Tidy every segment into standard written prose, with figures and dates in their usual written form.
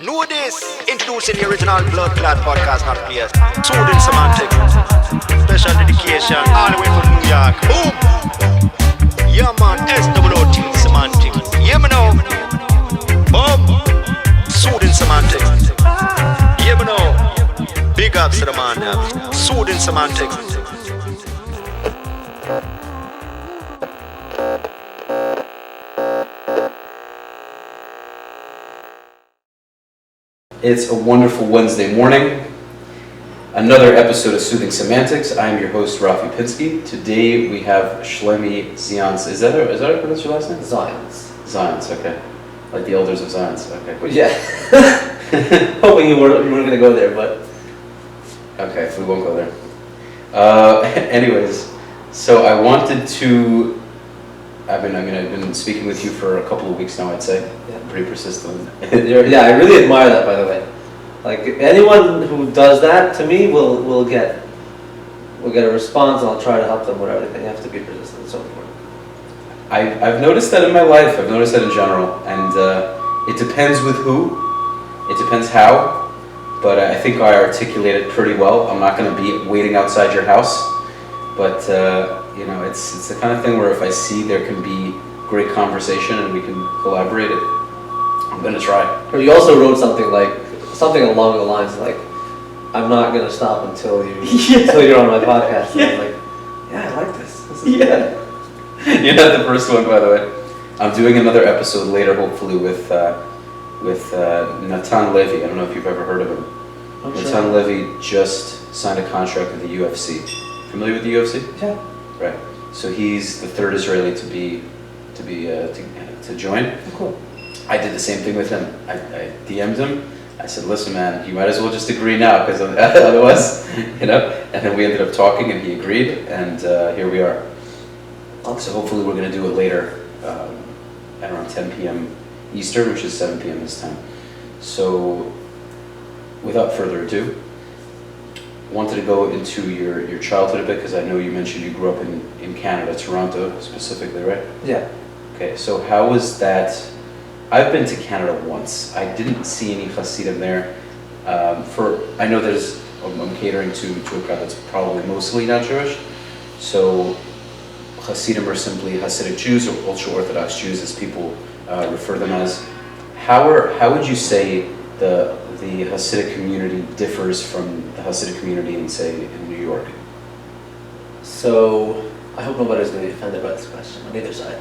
Know this. Introducing the original Blood Clot podcast, not players. Shouldnt semantic. Special dedication all the way from New York. Boom. Yeah man, SWOT semantic. Yeah me know. Boom. Shouldnt semantic. Yeah me know. Big ups to the man now. Shouldnt semantic. It's a wonderful Wednesday morning. Another episode of Soothing Semantics. I am your host, Rafi Pinsky. Today we have Shlomi Zions. Is that how I pronounce your last name? Zions. Zions, okay. Like the elders of Zions, okay. Well, yeah. Hoping you weren't going to go there, but... Okay, we won't go there. Anyways, so I wanted to... I've been speaking with you for a couple of weeks now, I'd say. Yeah. Pretty persistent. Yeah, I really admire that, by the way. Like, anyone who does that, to me, will get a response, and I'll try to help them with everything. You have to be persistent, it's so important. I've noticed that in my life, I've noticed that in general, and it depends with who, it depends how, but I think I articulate it pretty well. I'm not going to be waiting outside your house, but it's the kind of thing where if I see there can be great conversation and we can collaborate, I'm going to try. Or you also wrote something along the lines like, I'm not going to stop until you're on my podcast. And I'm like, yeah, I like this. This is good. You're not the first one, by the way. I'm doing another episode later, hopefully, with Natan Levy. I don't know if you've ever heard of him. Natan Levy just signed a contract with the UFC. Familiar with the UFC? Yeah. Right. So he's the third Israeli to join. Oh, cool. I did the same thing with him. I DM'd him. I said, listen, man, you might as well just agree now, because otherwise, And then we ended up talking, and he agreed, and here we are. So hopefully we're going to do it later, at around 10 p.m. Eastern, which is 7 p.m. this time. So, without further ado, wanted to go into your childhood a bit, because I know you mentioned you grew up in Canada, Toronto specifically, right? Yeah. Okay, so how was that? I've been to Canada once. I didn't see any Hasidim there. I know I'm catering to a crowd that's probably mostly not Jewish. So Hasidim are simply Hasidic Jews, or ultra-Orthodox Jews, as people refer them as. How would you say the Hasidic community differs from the Hasidic community in, say, in New York? So, I hope nobody's going to be offended by this question on either side.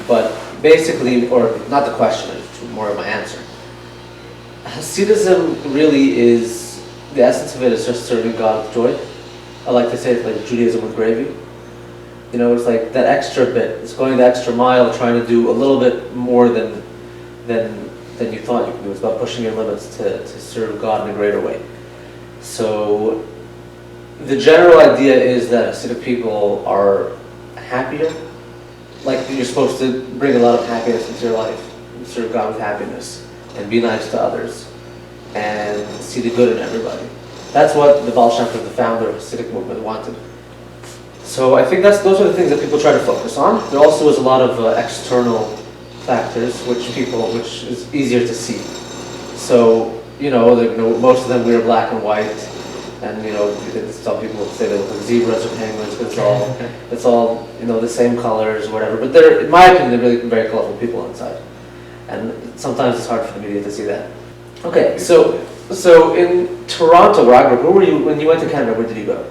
But basically, or not the question, it's more of my answer. Hasidism really is, the essence of it is just serving God with joy. I like to say it's like Judaism with gravy. It's like that extra bit. It's going the extra mile, trying to do a little bit more than you thought you could do. It's about pushing your limits to serve God in a greater way. So the general idea is that Hasidic people are happier. Like, you're supposed to bring a lot of happiness into your life, and serve God with happiness, and be nice to others, and see the good in everybody. That's what the Baal Shem Tov, the founder of the Hasidic movement, wanted. So I think those are the things that people try to focus on. There also is a lot of external factors which is easier to see. So most of them wear black and white, and some people say they look like zebras or penguins because it's all the same colors or whatever. But in my opinion, they're really very colorful people inside, and sometimes it's hard for the media to see that. Okay, so in Toronto, where I grew up, where were you when you went to Canada? Where did you go?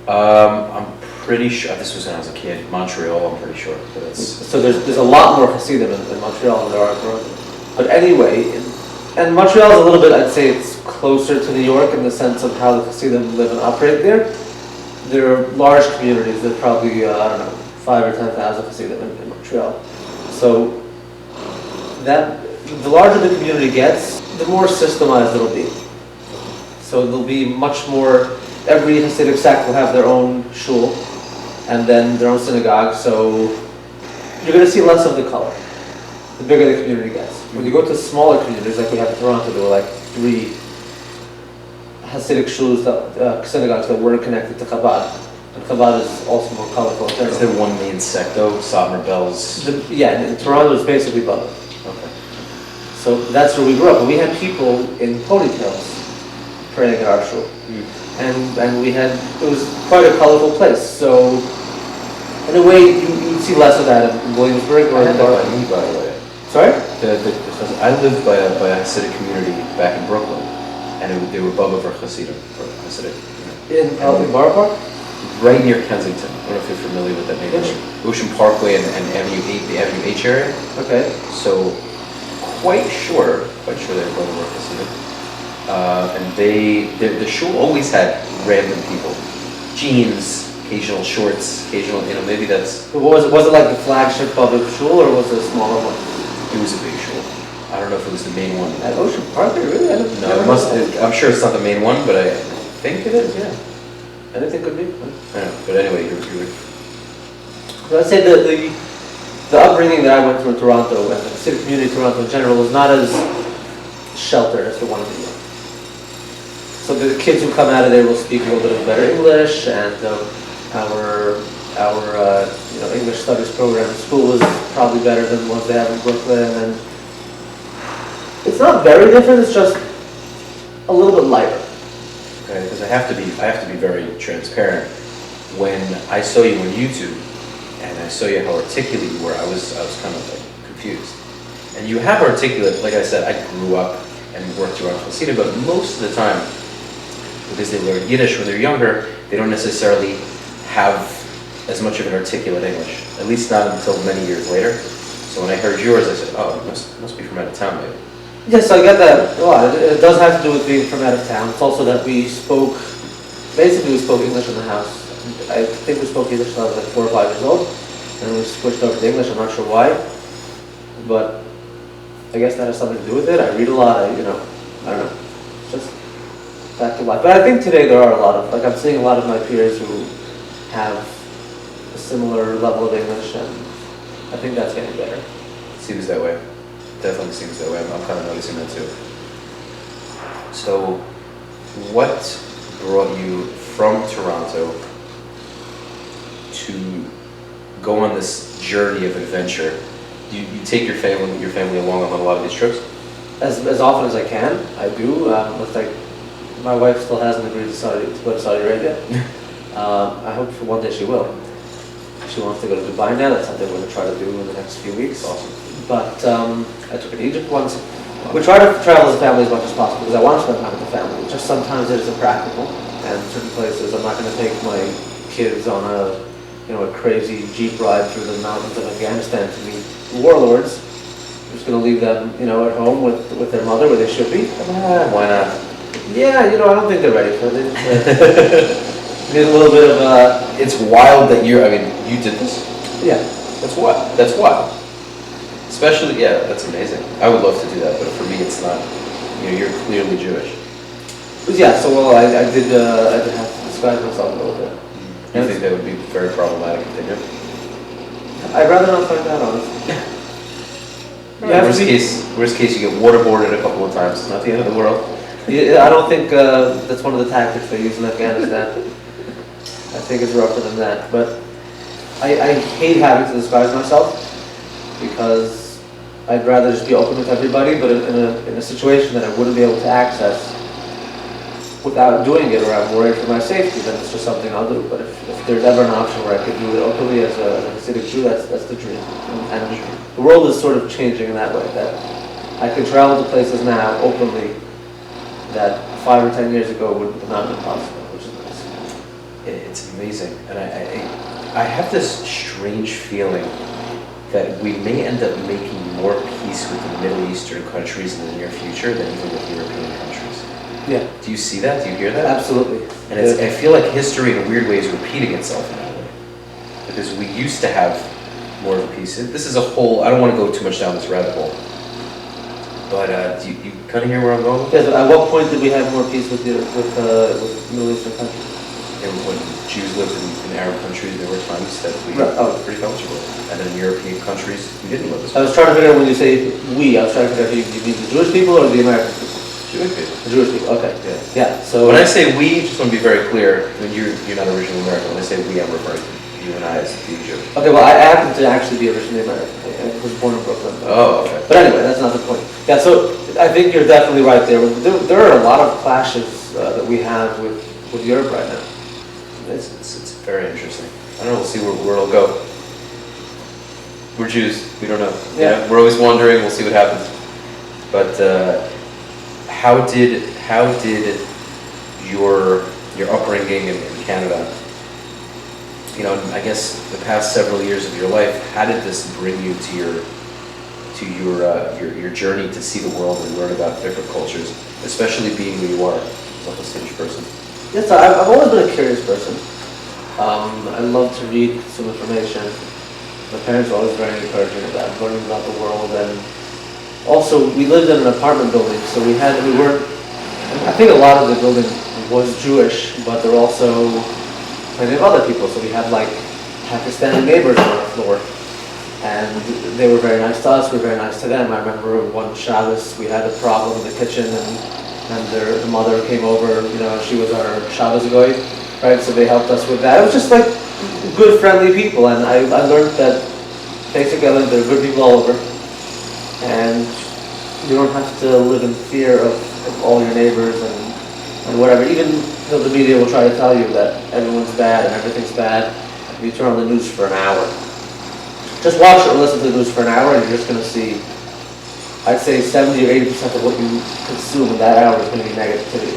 I'm pretty sure this was when I was a kid. Montreal, I'm pretty sure. So there's a lot more Hasidim in Montreal than there are in Toronto. But anyway, and Montreal is a little bit, I'd say it's closer to New York in the sense of how the Hasidim live and operate there. There are large communities. There's probably 5,000 or 10,000 Hasidim in Montreal. So the larger the community gets, the more systemized it'll be. So there'll be much more. Every Hasidic sect will have their own shul, and then their own synagogue, so you're going to see less of the color, the bigger the community gets. When you go to smaller communities, like we have in Toronto, there were like 3 Hasidic shuls, synagogues that weren't connected to Chabad, and Chabad is also more colorful. Is there one main sect though, Satmar Bells? In Toronto it's basically both. Okay. So that's where we grew up. And we had people in ponytails praying at our shul. And we had, it was quite a colorful place. So in a way, you'd see less of that in Williamsburg or in by me, by the way. Sorry? I lived by a Hasidic community back in Brooklyn, and they were Baba for Hasidim, or Hasidic. In Borough Park? Right near Kensington. I don't know if you're familiar with that neighborhood. Ocean Parkway and Avenue 8, the Avenue H area. Okay. So, quite sure they were Baba for Hasidim. And the shul always had random people. Jeans, occasional shorts, occasional, maybe that's... Was it like the flagship public shul, or was it a smaller one? It was a big shul. I don't know if it was the main one. At Ocean Park, really? No, it must. I'm sure it's not the main one, but I think it is. Yeah. Anything could be. I don't know, but anyway, you're I'd say the upbringing that I went through in Toronto, and the Hasidic community in Toronto in general, was not as sheltered as the one in New York. So the kids who come out of there will speak a little bit of better English, and our English studies program in school was probably better than the ones they have in Brooklyn. And it's not very different. It's just a little bit lighter. okay. Because I have to be very transparent. When I saw you on YouTube, and I saw you how articulate you were, I was kind of like confused. And you have articulate, like I said, I grew up and worked around Hasidim, but most of the time, because they learn Yiddish when they're younger, they don't necessarily have as much of an articulate English, at least not until many years later. So when I heard yours, I said, oh, it must be from out of town, maybe. Yes, I get that a lot. It does have to do with being from out of town. It's also that we spoke English in the house. I think we spoke English when I was like 4 or 5 years old, and we switched over to English. I'm not sure why, but I guess that has something to do with it. I read a lot. I don't know. It's just back to life. But I think today there are a lot of, I'm seeing a lot of my peers who have a similar level of English, and I think that's getting better. Seems that way. Definitely seems that way. I'm kind of noticing that too. So, what brought you from Toronto to go on this journey of adventure? You take your family along on a lot of these trips? As often as I can, I do. It's like my wife still hasn't agreed to go to Saudi Arabia. I hope for one day she will. She wants to go to Dubai now. That's something we're going to try to do in the next few weeks. Awesome. But I took her to Egypt once. We try to travel as a family as much as possible because I want to spend time with the family. Just sometimes it isn't practical, and certain places I'm not going to take my kids on a crazy jeep ride through the mountains of Afghanistan to meet warlords. I'm just going to leave them, at home with their mother where they should be. Why not? Yeah, I don't think they're ready for it. Need a little bit of. It's wild that you did this? Yeah. That's wild. Especially, yeah, that's amazing. I would love to do that, but for me it's not. You're clearly Jewish. Yeah, so I did have to disguise myself a little bit. Do you think that would be very problematic if they did? I'd rather not find out, honestly. Worst case, you get waterboarded a couple of times. It's not the end of the world. Yeah, I don't think that's one of the tactics they use in Afghanistan. I think it's rougher than that. But I hate having to disguise myself because I'd rather just be open with everybody, but in a situation that I wouldn't be able to access without doing it, or I'm worried for my safety, then it's just something I'll do. But if there's ever an option where I could do it openly as a Hasidic Jew, that's the dream. And the world is sort of changing in that way, that I can travel to places now openly that 5 or 10 years ago would not have been possible, which is nice. It's amazing, and I have this strange feeling that we may end up making more peace with the Middle Eastern countries in the near future than even with European countries. Yeah. Do you see that? Do you hear that? Absolutely. And I feel like history in a weird way is repeating itself in that way. Because we used to have more of a peace. This is a whole, I don't want to go too much down this rabbit hole. But do you kind of hear where I'm going with Yes, at what point did we have more peace with Middle Eastern countries? When Jews lived in Arab countries, there were times that we Right. were pretty comfortable. And in European countries, we didn't live as I was trying to figure out when you say we, I was trying to figure out if you mean the Jewish people or the American people? Jewish people. The Jewish people, okay. Yeah. Yeah, so. When I say we, just want to be very clear, I mean, you're not originally American. When I say we, I'm referring to you and I as being Jewish? Okay, well, I happen to actually be originally American. I was born in Brooklyn. Oh, okay. But anyway, that's not the point. Yeah, so I think you're definitely right there. There are a lot of clashes that we have with Europe right now. It's very interesting. I don't know, we'll see where it'll go. We're Jews, we don't know. Yeah. You know, we're always wondering, we'll see what happens. But how did your upbringing in Canada, you know, I guess the past several years of your life, how did this bring you to your journey to see the world and learn about different cultures, especially being who you are as a Hasidic person? Yes, I've always been a curious person. I love to read some information. My parents were always very encouraging about learning about the world, and also we lived in an apartment building, so we weren't. I think a lot of the building was Jewish, but there were also plenty of other people. So we had like Pakistani neighbors on our floor, and they were very nice to us. We were very nice to them. I remember one Shabbos we had a problem in the kitchen, and the mother came over. You know, she was our Shabbos goy, right? So they helped us with that. It was just like good, friendly people, and I learned that basically there are good people all over, and you don't have to live in fear of all your neighbors and whatever. Even though the media will try to tell you that everyone's bad and everything's bad, if you turn on the news for an hour, just watch or listen to the news for an hour, and you're just going to see, I'd say 70 or 80% of what you consume in that hour is going to be negativity.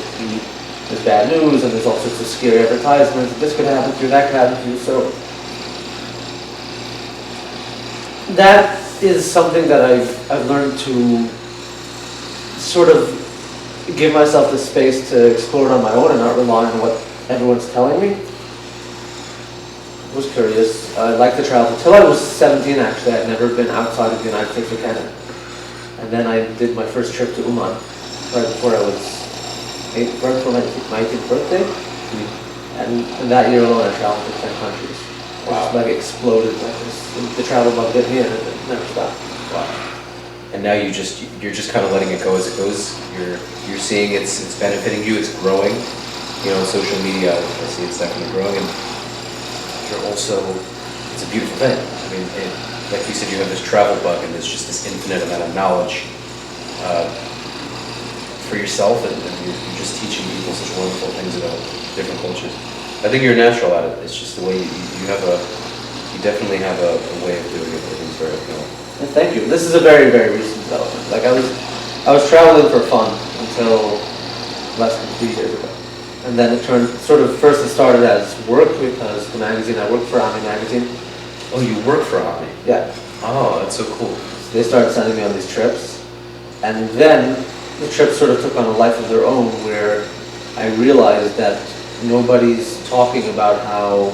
There's bad news, and there's all sorts of scary advertisements. This could happen to you, that could happen to you. So that is something that I've learned to sort of give myself the space to explore it on my own and not rely on what everyone's telling me. I was curious. I liked to travel. Until I was 17, actually, I'd never been outside of the United States or Canada. And then I did my first trip to Oman right before I was right before my 19th birthday. And that year alone, I traveled to 10 countries. Wow. Just like exploded like this. The travel bug hit me and it never stopped. Wow. And now you're just kind of letting it go as it goes. You're seeing it's benefiting you. It's growing. You know, social media. I see it's definitely growing, and you're also. It's a beautiful thing. I mean, like you said, you have this travel bug, and there's just this infinite amount of knowledge for yourself, and you're just teaching people such wonderful things about different cultures. I think you're natural at it. It's just the way you definitely have a way of doing it that is very appealing. Thank you. This is a very, very recent development. Like I was traveling for fun until less than 3 years ago. And then it started as work because the magazine I worked for, Ami Magazine. Oh, you work for Ami? Yeah. Oh, that's so cool. So they started sending me on these trips. And then the trips sort of took on a life of their own where I realized that nobody's talking about how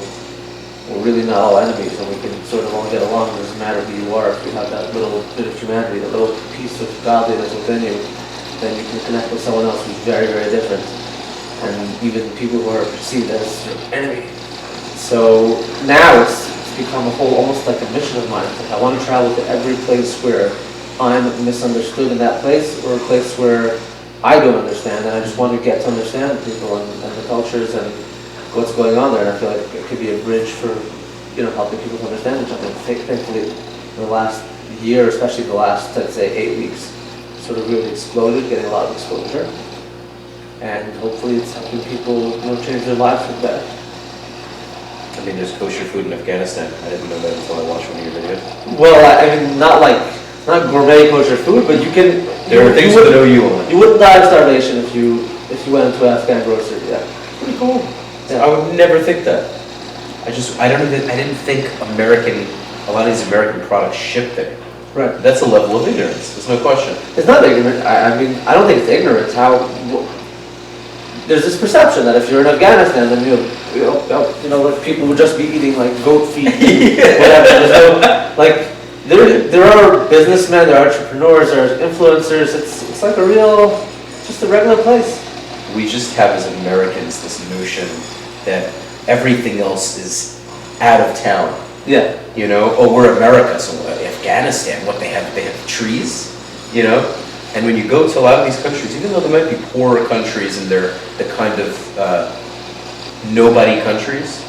we're really not all enemies and we can sort of all get along. It doesn't matter who you are. If you have that little bit of humanity, that little piece of godliness within you, then you can connect with someone else who's very, very different. And even people who are perceived as your enemy. So now it's become almost like a mission of mine. Like I want to travel to every place where I'm misunderstood in that place, or a place where I don't understand, and I just want to get to understand people and the cultures and what's going on there. And I feel like it could be a bridge for, helping people to understand each other. Thankfully, in the last year, especially the last, let's say, 8 weeks, sort of really exploded, getting a lot of exposure. And hopefully it's helping people, change their lives for the better. I mean, there's kosher food in Afghanistan. I didn't know that until I watched one of your videos. Well, I mean, not gourmet kosher food, but you can. There are things to know you on. You wouldn't die of starvation if you went into an Afghan grocery. Yeah, pretty cool. Yeah. I would never think that. I didn't think a lot of these American products ship there. Right. That's a level of ignorance. There's no question. It's not ignorant. I mean, I don't think it's ignorance. There's this perception that if you're in Afghanistan, then like people would just be eating like goat feet, whatever. There are businessmen, there are entrepreneurs, there are influencers. It's like just a regular place. We just have as Americans this notion that everything else is out of town. Yeah. We're America, so Afghanistan, what they have trees, And when you go to a lot of these countries, even though they might be poorer countries and they're the kind of nobody countries,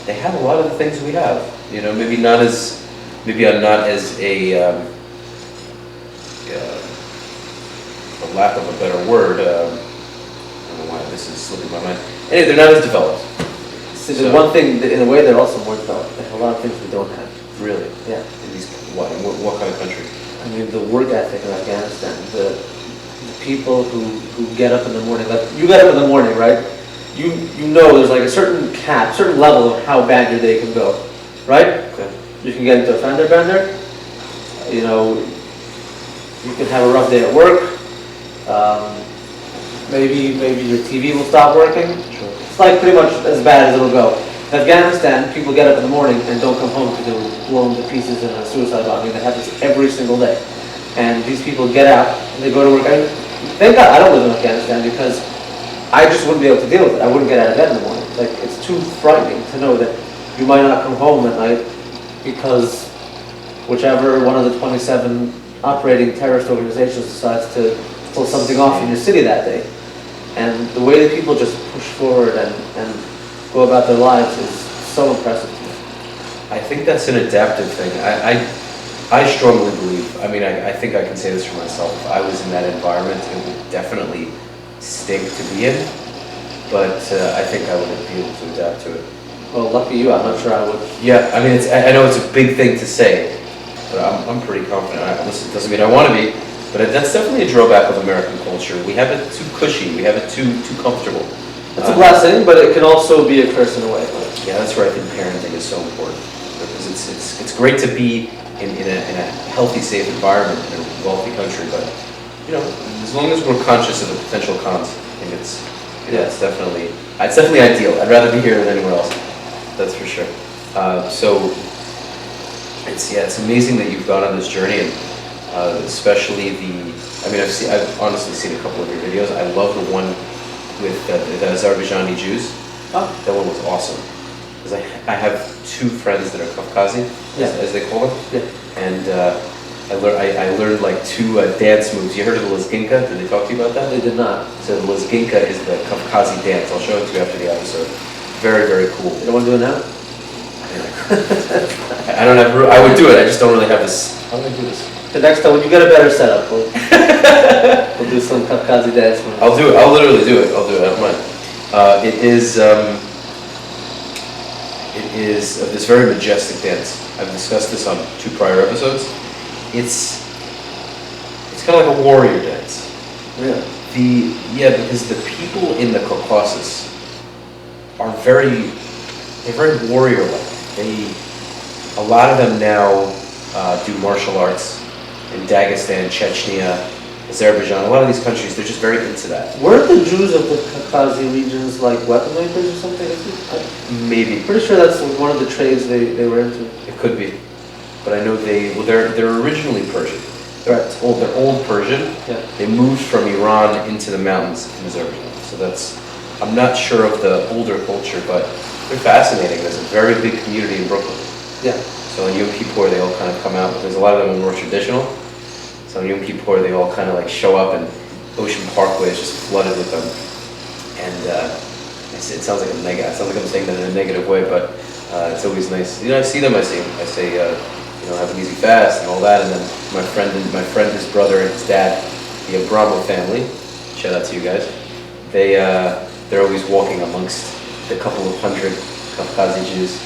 they have a lot of the things we have. You know, maybe not as a for lack of a better word, I don't know why this is slipping my mind. Anyway, they're not as developed. See, the one thing, in a way, they're also more developed. They have a lot of things we don't have. Really? Yeah. In these, what kind of country? I mean, the work ethic in Afghanistan, the people who get up in the morning, like, you get up in the morning, right? You know there's like a certain cap, certain level of how bad your day can go, right? Okay. You can get into a fender bender, you know, you can have a rough day at work, maybe your TV will stop working. Sure. It's like pretty much as bad as it'll go. In Afghanistan, people get up in the morning and don't come home because they were blown to pieces in a suicide bombing. That happens every single day. And these people get out and they go to work. Thank God I don't live in Afghanistan because I just wouldn't be able to deal with it. I wouldn't get out of bed in the morning. Like, it's too frightening to know that you might not come home at night because whichever one of the 27 operating terrorist organizations decides to pull something off in your city that day. And the way that people just push forward and go about their lives is so impressive to me. I think that's an adaptive thing. I strongly believe, I mean, I think I can say this for myself. If I was in that environment, it would definitely stink to be in, but I think I would be able to adapt to it. Well, lucky you, I'm not sure I would. Yeah, I mean, I know it's a big thing to say, but I'm pretty confident. Listen, it doesn't mean I want to be, but that's definitely a drawback of American culture. We have it too cushy, we have it too comfortable. It's a blessing, but it can also be a curse in a way. Yeah, that's where I think parenting is so important, because it's great to be in a healthy, safe environment in a wealthy country, but you know, as long as we're conscious of the potential cons, I think it's it's definitely ideal. I'd rather be here than anywhere else. That's for sure. So it's amazing that you've gone on this journey, and especially I've honestly seen a couple of your videos. I love the one with the Azerbaijani Jews. Oh. That one was awesome. Because I have two friends that are Kafkazi, as they call it. Yeah. And I learned like two dance moves. You heard of the Lezginka? Did they talk to you about that? They did not. So the Lezginka is the Kafkazi dance. I'll show it to you after the episode. Very, very cool. You don't want to do it now? I don't have. I would do it. I just don't really have this. How do I do this? The next time when you get a better setup, we'll do some Kafkazi dance. I'll do it. I'll literally do it. I'll do it. I don't mind. It is this very majestic dance. I've discussed this on 2 prior episodes. It's kind of like a warrior dance. Really? Because the people in the Caucasus are very warrior-like. A lot of them now do martial arts in Dagestan, Chechnya, Azerbaijan. A lot of these countries, they're just very into that. Weren't the Jews of the Caucasus regions like weapon makers or something? Maybe. Pretty sure that's one of the trades they were into. It could be, but I know they're originally Persian. Right. They're old Persian. Yeah. They moved from Iran into the mountains in Azerbaijan. So I'm not sure of the older culture, but they're fascinating. There's a very big community in Brooklyn. Yeah. So on Yom Kippur, they all kind of come out. There's a lot of them more traditional. So on Yom Kippur, they all kind of like show up, and Ocean Parkway is just flooded with them. And it sounds like I'm saying that in a negative way, but it's always nice. You know, I see them. I say, have an easy fast and all that. And then my friend, his brother, and his dad, the Abramo family. Shout out to you guys. They're always walking amongst the couple of hundred Kafkazi Jews.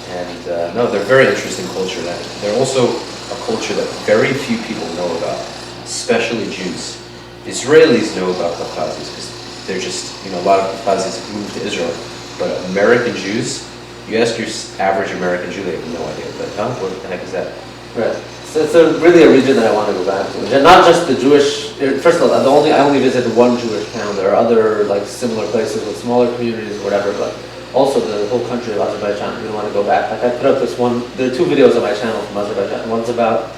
And they're a very interesting culture. They're also a culture that very few people know about, especially Jews. Israelis know about Kafkazis because they're just, a lot of Kafkazis have moved to Israel. But American Jews, you ask your average American Jew, they have no idea. But what the heck is that? Right. So it's really a region that I want to go back to. And not just the Jewish. First of all, I only visited one Jewish town. There are other like similar places with smaller communities or whatever, but also the whole country of Azerbaijan. We want to go back. Like I put up this one. There are 2 videos on my channel from Azerbaijan. One's about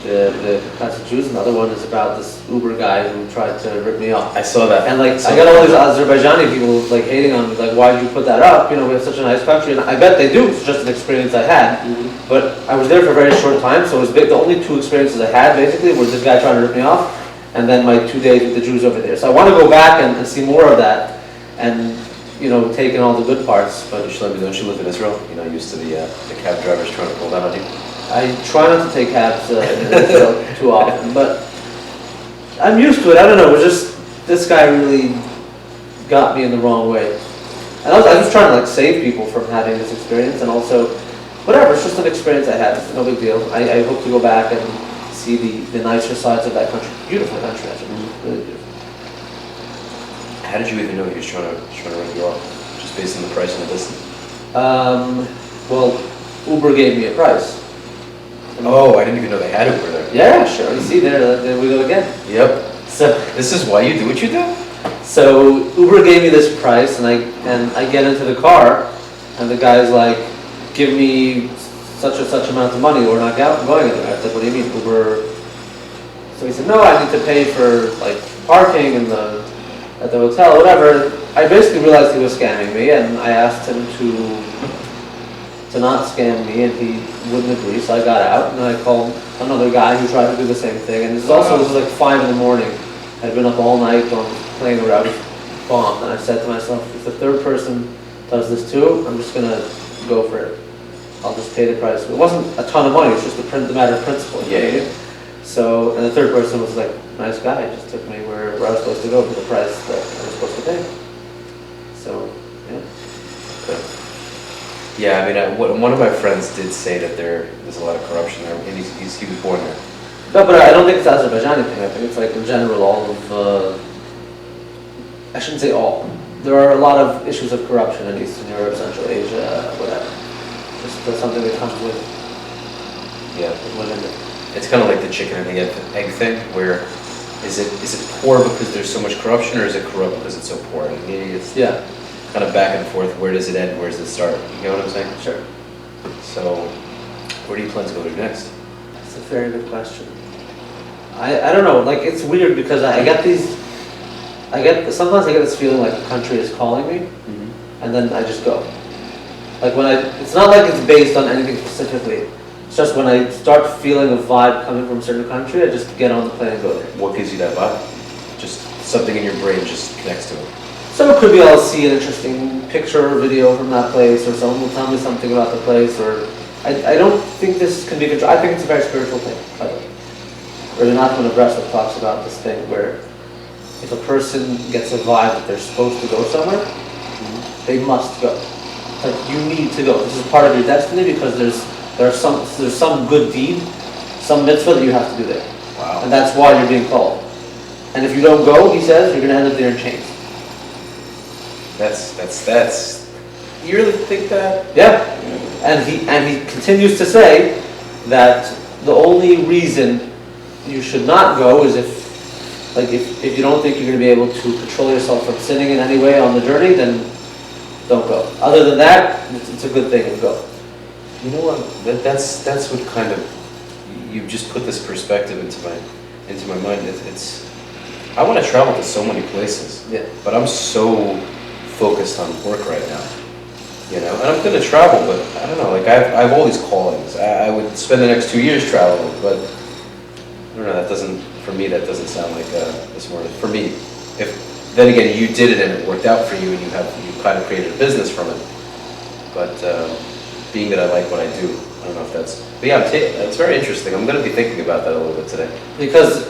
the Kafkazi Jews, and the other one is about this Uber guy who tried to rip me off. I saw that. And like I got all these Azerbaijani people like hating on me, like, why did you put that up? We have such a nice country, and I bet they do. It's just an experience I had. Mm-hmm. But I was there for a very short time, so it was the only 2 experiences I had basically were this guy trying to rip me off, and then my 2 days with the Jews over there. So I want to go back and see more of that, and taken all the good parts, but Don't you live in Israel? You're not used to the cab drivers trying to pull down on you? I try not to take cabs in Israel too often, but I'm used to it. I don't know. It was just this guy really got me in the wrong way, and I was trying to save people from having this experience, and also whatever. It's just an experience I had. It's no big deal. I hope to go back and see the nicer sides of that country. Beautiful country, actually. Really beautiful. How did you even know he was trying to run you off? Just based on the price and the distance? Well, Uber gave me a price. Oh, I didn't even know they had Uber there. Yeah, sure. You see, there we go again. Yep. So This is why you do what you do? So Uber gave me this price, and I get into the car, and the guy's like, "Give me such and such amount of money, or we're not going anywhere." I said, "What do you mean, Uber?" So he said, "No, I need to pay for parking and at the hotel, whatever." I basically realized he was scamming me, and I asked him to not scam me, and he wouldn't agree. So I got out, and I called another guy who tried to do the same thing. And this was like 5 in the morning. I'd been up all night playing around, I was bombed, and I said to myself, if the third person does this too, I'm just gonna go for it. I'll just pay the price. It wasn't a ton of money, it was just the matter of principle. Yeah. So, and the third person was like, nice guy, just took me where I was supposed to go for the price that I was supposed to pay. So, yeah. Okay. Yeah, I mean, one of my friends did say that there's a lot of corruption there, and he was born there. No, but I don't think it's Azerbaijani thing. I think it's in general all of, I shouldn't say all. There are a lot of issues of corruption in Eastern Europe, Central Asia, whatever. Just something that comes with women. It's kind of like the chicken and the egg thing, where is it poor because there's so much corruption, or is it corrupt because it's so poor? I mean, it's kind of back and forth. Where does it end? Where does it start? You know what I'm saying? Sure. So, where do you plan to go to next? That's a very good question. I don't know. It's weird because sometimes I get this feeling like the country is calling me, and then I just go. It's not like it's based on anything specifically. It's just when I start feeling a vibe coming from a certain country, I just get on the plane and go there. What gives you that vibe? Just something in your brain just connects to it. So it could be I'll see an interesting picture or video from that place, or someone will tell me something about the place, or I don't think this can be controlled. I think it's a very spiritual thing, by the way. Renato Nebraska talks about this thing where if a person gets a vibe that they're supposed to go somewhere, they must go. You need to go. This is part of your destiny because there's some good deed, some mitzvah that you have to do there. Wow. And that's why you're being called. And if you don't go, he says, you're going to end up there in chains. That's. You really think that? Yeah. And he continues to say that the only reason you should not go is if you don't think you're going to be able to control yourself from sinning in any way on the journey, then don't go. Other than that, it's a good thing to go. You know what? That's what kind of you just put this perspective into my mind. It's I want to travel to so many places. Yeah. But I'm so focused on work right now. And I'm going to travel, but I don't know. I have all these callings. I would spend the next 2 years traveling, but I don't know. That doesn't sound like this morning for me. If then again you did it and it worked out for you, and you kind of created a business from it. But being that I like what I do, I don't know if that's. But yeah, it's very interesting. I'm going to be thinking about that a little bit today. Because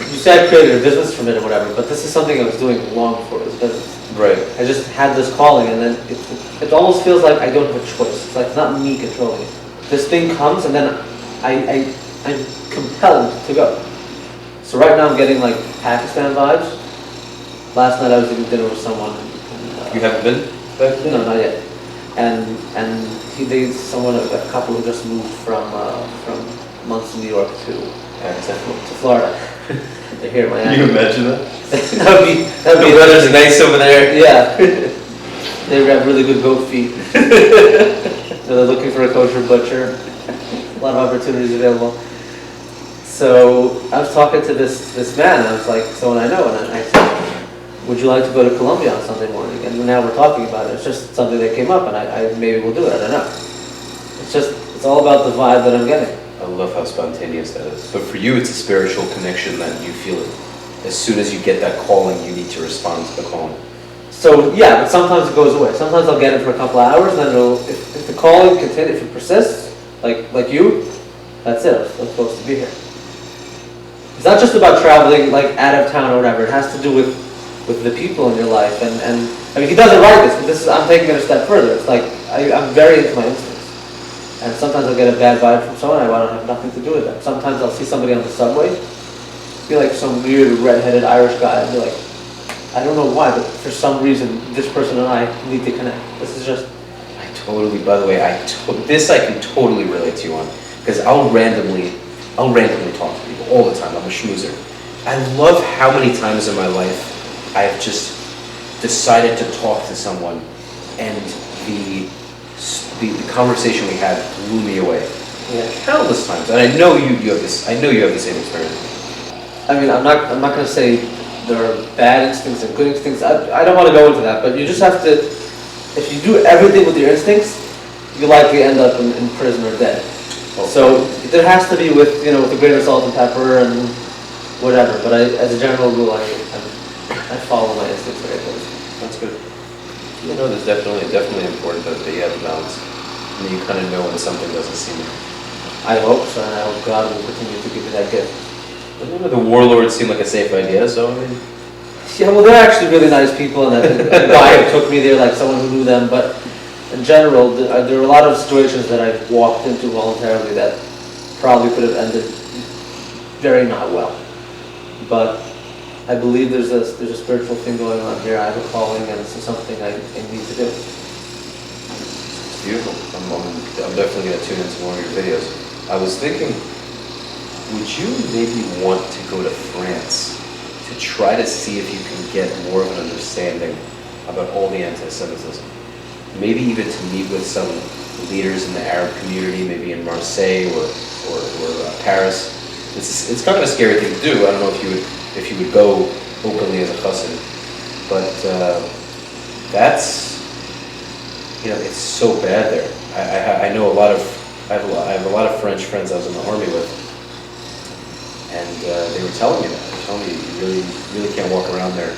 you say I created a business from it or whatever, but this is something I was doing long before it was a business. Right. I just had this calling, and then it almost feels like I don't have a choice. It's like not me controlling it. This thing comes, and then I'm compelled to go. So right now I'm getting Pakistan vibes. Last night I was eating dinner with someone. You haven't been? No, not yet. And a couple who just moved from Muncie, New York to Florida. They're here in Miami. Can you imagine that? That'd be The weather's nice over there. Yeah. They have really good goat feet. They're looking for a kosher butcher. A lot of opportunities available. So I was talking to this man, and I was like, someone I know, and I said, would you like to go to Colombia on Sunday morning? And now we're talking about it. It's just something that came up, and I maybe we'll do it. I don't know. It's all about the vibe that I'm getting. I love how spontaneous that is. But for you, it's a spiritual connection that you feel it. As soon as you get that calling, you need to respond to the calling. So yeah, but sometimes it goes away. Sometimes I'll get it for a couple of hours, and then if the calling continues, if it persists, like you, that's it. I'm supposed to be here. It's not just about traveling like out of town or whatever. It has to do with the people in your life. And I mean, he doesn't write this, but I'm taking it a step further. It's like I'm very into my instincts, and sometimes I'll get a bad vibe from someone. I want to have nothing to do with them. Sometimes I'll see somebody on the subway, be like some weird red-headed Irish guy, and be like, I don't know why, but for some reason, this person and I need to connect. This is just. By the way, this I can totally relate to you on, because I'll randomly talk to people all the time. I'm a schmoozer. I love how many times in my life I have just decided to talk to someone, and the conversation we had blew me away. Yeah. Countless times, and I know you have this. I know you have the same experience. I mean, I'm not going to say there are bad instincts and good instincts. I don't want to go into that, but you just have to. If you do everything with your instincts, you likely end up in prison or dead. Okay. So there has to be with with a grain of salt and pepper and whatever. But as a general rule, I follow my instincts very closely. That's good. There's definitely important that you have a balance. And you kind of know when something doesn't seem. I hope so, and I hope God will continue to give you that gift. But the warlords seem like a safe idea, so I mean. Yeah, well, they're actually really nice people, and the guy who took me there, like someone who knew them. But in general, there are a lot of situations that I've walked into voluntarily that probably could have ended very not well. But I believe there's a spiritual thing going on here. I have a calling, and this is something I need to do. It's beautiful. I'm definitely going to tune into one of your videos. I was thinking, would you maybe want to go to France to try to see if you can get more of an understanding about all the anti-Semitism? Maybe even to meet with some leaders in the Arab community, maybe in Marseille or Paris. It's kind of a scary thing to do. I don't know if you would go openly as a Hasid, but that's it's so bad there. I know I have a lot of French friends I was in the army with, and they were telling me that. Tell me, you really can't walk around there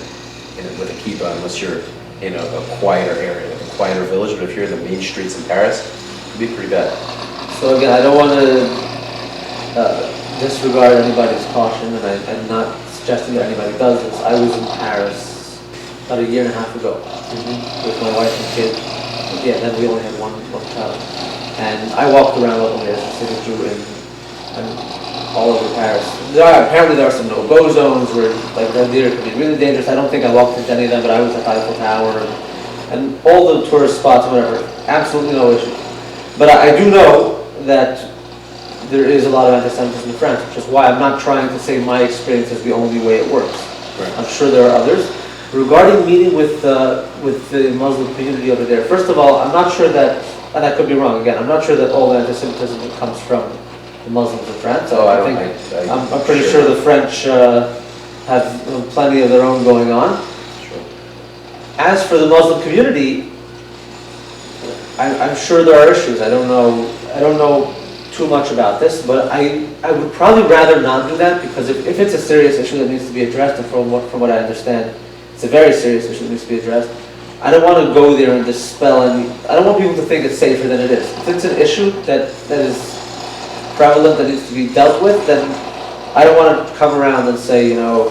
with a kippah unless you're in a quieter area, like a quieter village. But if you're in the main streets in Paris, it can be pretty bad. So again, I don't want to disregard anybody's caution, and I'm not suggesting that anybody does this. I was in Paris about a year and a half ago with my wife and kid. Yeah, then we only had one child, and I walked around openly as a Hasidic Jew and all over Paris. Apparently there are some no-go zones where like Red Deer could be really dangerous. I don't think I walked into any of them, but I was at Eiffel Tower and all the tourist spots and whatever. Absolutely no issue. But I do know that there is a lot of anti-Semitism in France, which is why I'm not trying to say my experience is the only way it works. Right. I'm sure there are others. Regarding meeting with the Muslim community over there, first of all, I'm not sure that, and I could be wrong again, I'm not sure that all the anti-Semitism that comes from the Muslims in France. I'm pretty sure the French have plenty of their own going on. Sure. As for the Muslim community, I'm sure there are issues. I don't know too much about this, but I would probably rather not do that, because if it's a serious issue that needs to be addressed, and from what I understand, it's a very serious issue that needs to be addressed, I don't want to go there and dispel any. I don't want people to think it's safer than it is. If it's an issue that is prevalent, that needs to be dealt with, then I don't want to come around and say, oh,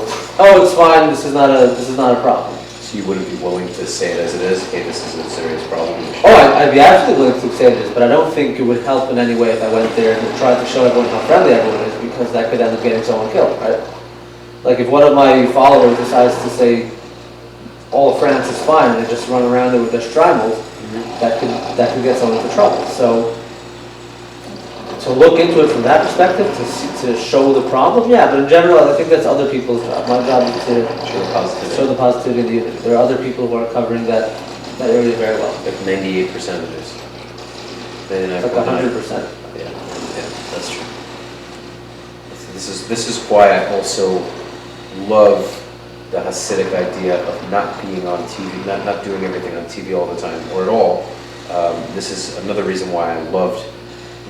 it's fine, this is not a problem. So you wouldn't be willing to say it as it is? Hey, this is a serious problem. Oh, I'd be absolutely willing to say it is, but I don't think it would help in any way if I went there and tried to show everyone how friendly everyone is, because that could end up getting someone killed, right? Like if one of my followers decides to say all of France is fine and they just run around there with their strymals, that could get someone into trouble. So to look into it from that perspective, to show the problem, yeah, but in general, I think that's other people's job. My job is to show the positivity and the unity. There are other people who are covering that area very well. Like 98% of this. It's like 100%. Yeah, that's true. This is why I also love the Hasidic idea of not being on TV, not doing everything on TV all the time, or at all. This is another reason why I loved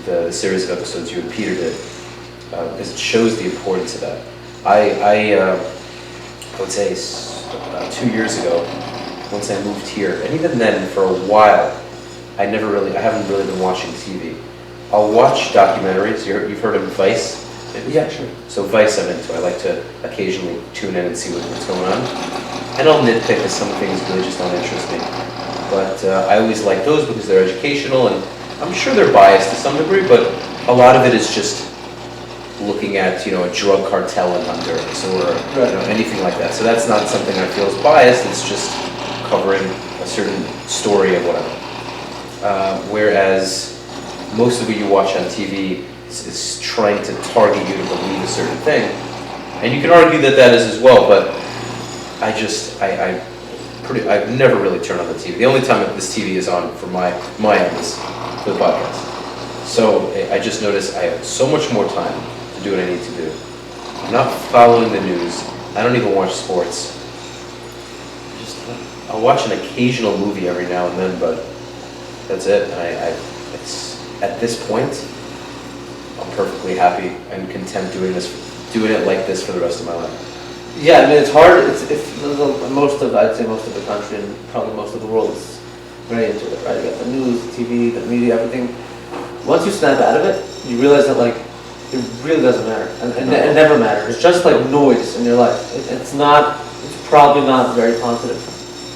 the series of episodes you and Peter did, because it shows the importance of that. I would say 2 years ago, once I moved here, and even then, for a while, I haven't really been watching TV. I'll watch documentaries. You've heard of Vice? Yeah, sure. So Vice I'm into. I like to occasionally tune in and see what's going on. And I'll nitpick if some things really just don't interest me. But I always like those because they're educational, and I'm sure they're biased to some degree, but a lot of it is just looking at, a drug cartel in Honduras or anything like that. So that's not something I feel is biased. It's just covering a certain story of whatever. Whereas most of what you watch on TV is trying to target you to believe a certain thing, and you can argue that is as well. But I've never really turned on the TV. The only time that this TV is on for my end is for the podcast. So I just noticed I have so much more time to do what I need to do. I'm not following the news. I don't even watch sports. I'll watch an occasional movie every now and then, but that's it. And it's at this point, I'm perfectly happy and content doing it like this for the rest of my life. Yeah, I mean, it's hard. I'd say most of the country and probably most of the world is very into it, right? You got the news, the TV, the media, everything. Once you snap out of it, you realize that it really doesn't matter, and it never matters. It's just like noise in your life. It's probably not very positive.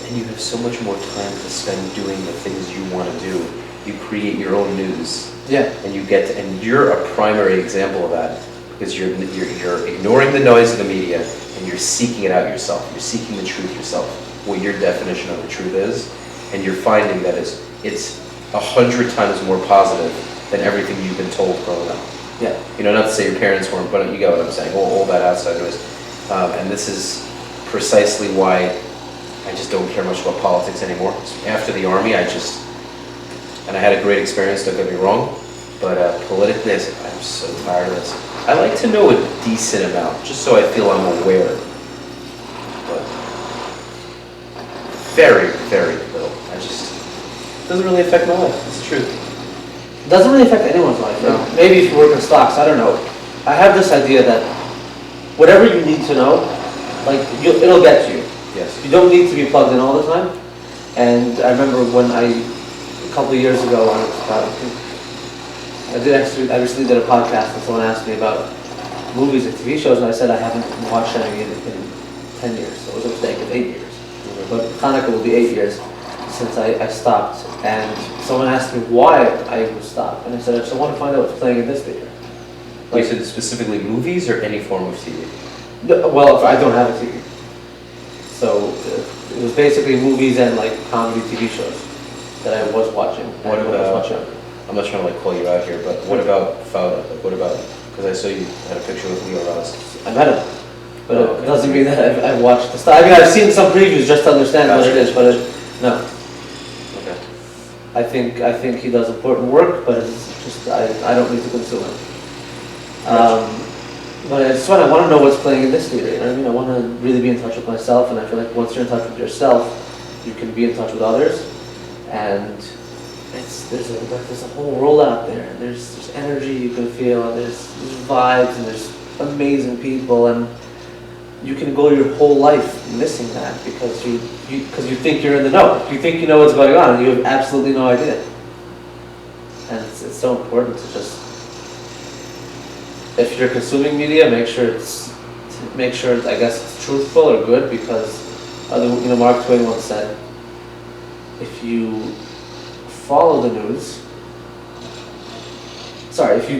And you have so much more time to spend doing the things you want to do. You create your own news. Yeah. And and you're a primary example of that, because you're ignoring the noise of the media and you're seeking it out yourself. You're seeking the truth yourself, what your definition of the truth is, and you're finding that it's 100 times more positive than everything you've been told growing up. Yeah. Not to say your parents weren't, but you get what I'm saying. All that outside noise, and this is precisely why I just don't care much about politics anymore. After the army, and I had a great experience, don't get me wrong, but politically, I'm so tired of this. I like to know a decent amount, just so I feel I'm aware. But very, very little. It doesn't really affect my life, it's the truth. It doesn't really affect anyone's life. No. Maybe if you work in stocks, I don't know. I have this idea that whatever you need to know, it'll get to you. Yes. You don't need to be plugged in all the time. And I remember when a couple of years ago, I recently did a podcast and someone asked me about movies and TV shows, and I said I haven't watched any in 10 years. So it was a mistake, it's 8 years. But Hanukkah will be 8 years since I stopped. And someone asked me why I would stop. And I said, I just want to find out what's playing in this theater. You said specifically movies or any form of TV? No, well, I don't have a TV. So it was basically movies and comedy TV shows that I was watching. What about, I'm not trying to call you out here, but what about Fauda? Because I saw you had a picture with Leo Ross. I met him, but it doesn't mean that I've watched the stuff. I mean, I've seen some previews just to understand what it is, but no. Okay. I think he does important work, but it's just I don't need to consume it. But I want to know what's playing in this theater. You know what I mean? I want to really be in touch with myself, and I feel like once you're in touch with yourself, you can be in touch with others, and there's a whole world out there. And there's energy you can feel, and there's vibes, and there's amazing people, and you can go your whole life missing that because you think you're in the know. You think you know what's going on, and you have absolutely no idea. And it's so important to just, if you're consuming media, make sure it's truthful or good, because Mark Twain once said, if you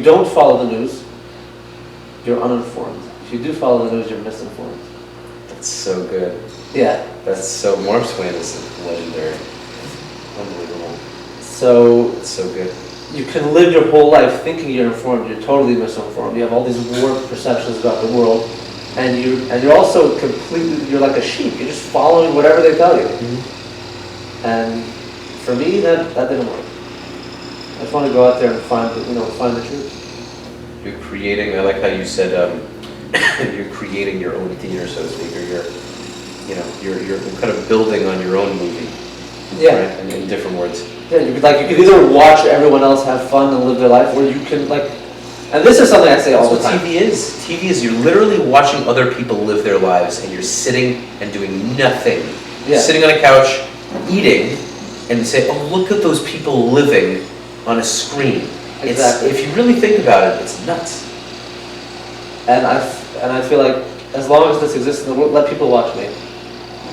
don't follow the news, you're uninformed. If you do follow the news, you're misinformed. That's so good. Yeah. Mark Twain is legendary. Unbelievable. So it's so good. You can live your whole life thinking you're informed, you're totally misinformed. You have all these warped perceptions about the world, and you're also you're like a sheep. You're just following whatever they tell you. Mm-hmm. And for me, that didn't work. I just want to go out there and find the truth. You're creating. I like how you said you're creating your own theater, so to speak, or you're kind of building on your own movie. Yeah. Right? In different words. Yeah, you could either watch everyone else have fun and live their life, or you can and this is something I say all the time. TV is. TV is you're literally watching other people live their lives, and you're sitting and doing nothing Yeah. sitting on a couch, eating, and say, oh, look at those people living on a screen. Exactly. If you really think about it, it's nuts. And I feel like as long as this exists in the world, let people watch me.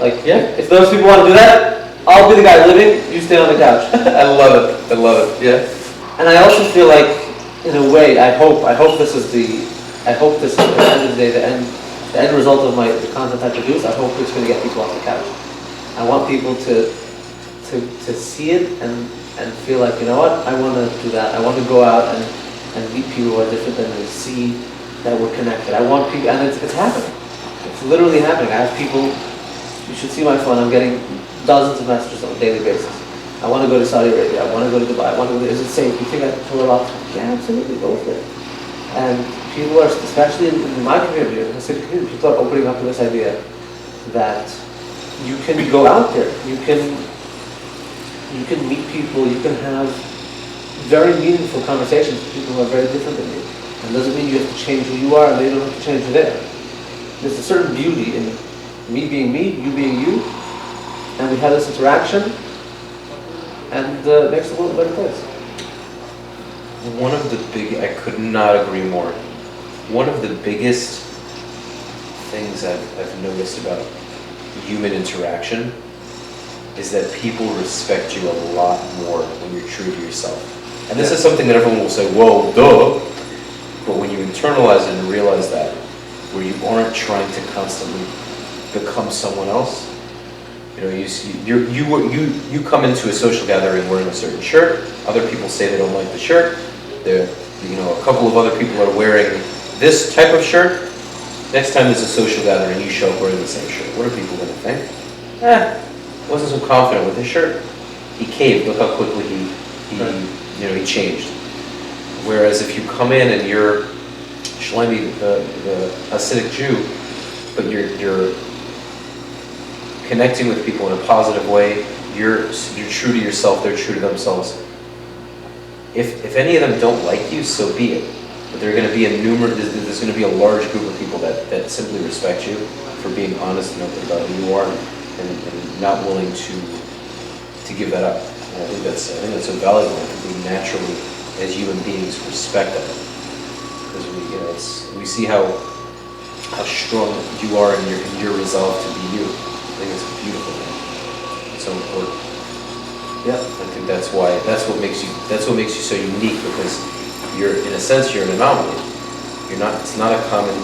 Like, Yeah. if those people want to do that, I'll be the guy living, you stay on the couch. I love it. I love it. Yeah. And I also feel like, in a way, I hope this is at the end of the day, the end result of the content I produce. I hope it's going to get people off the couch. I want people to see it and feel like, you know what, I want to do that. I want to go out and meet people who are different than me, see that we're connected. I want people, and it's happening. It's literally happening. I have people, you should see my phone, I'm getting dozens of messages on a daily basis. I want to go to Saudi Arabia, I want to go to Dubai, I want to go to, is it safe? You think I can tour a lot? Yeah, absolutely, go for it. And people are, especially in my community, in the Hasidic community, people are opening up to this idea that you can go out there, you can meet people, you can have very meaningful conversations with people who are very different than you. And it doesn't mean you have to change who you are and they don't have to change who they are. There's a certain beauty in me being me, you being you, and we have this interaction, and it makes the world a better place. One of the I could not agree more. One of the biggest things I've noticed about human interaction is that people respect you a lot more when you're true to yourself. And this is something that everyone will say, whoa, duh. But when you internalize it and realize that, where you aren't trying to constantly become someone else, you know, you come into a social gathering wearing a certain shirt. Other people say they don't like the shirt. A couple of other people are wearing this type of shirt. Next time there's a social gathering, you show up wearing the same shirt. What are people going to think? Wasn't so confident with his shirt. He caved. Look how quickly he changed. Whereas if you come in and you're Shlomi, the Hasidic Jew, but you're connecting with people in a positive way, you're true to yourself, they're true to themselves. If any of them don't like you, so be it. But there's going to be a large group of people that simply respect you for being honest and open about who you are and not willing to give that up. And I think that's so valuable. I think we naturally, as human beings, respect that. Because we see how strong you are in your resolve to be you. I think it's a beautiful thing. It's so important. Yeah. I think that's what makes you so unique, because you're, in a sense, you're an anomaly. It's not a common,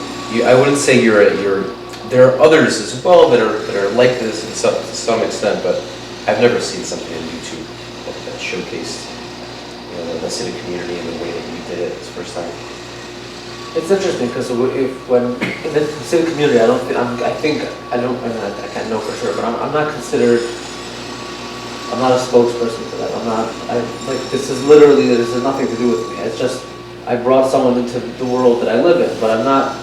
I wouldn't say there are others as well that are like this to some extent, but I've never seen something on YouTube that showcased, the Hasidic community in the way that you did it this first time. It's interesting because when in the Hasidic community, I can't know for sure, but I'm not considered. I'm not a spokesperson for that. This has nothing to do with me. It's just, I brought someone into the world that I live in, but I'm not,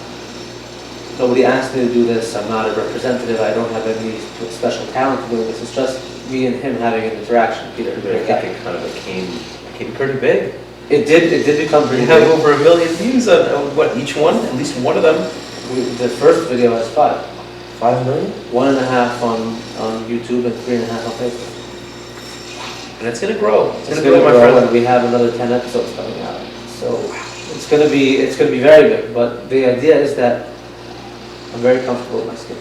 nobody asked me to do this, I'm not a representative, I don't have any special talent to do this, it's just me and him having an interaction, Peter. I think it kind of became pretty big. It did become pretty big. big. You have over 1 million views on each one? At least one of them? The first video has 5. 5 million? 1.5 on YouTube and 3.5 on Facebook. And it's going to grow. It's going to grow, and we have another 10 episodes coming out. So it's going to be very big. But the idea is that I'm very comfortable with my skin.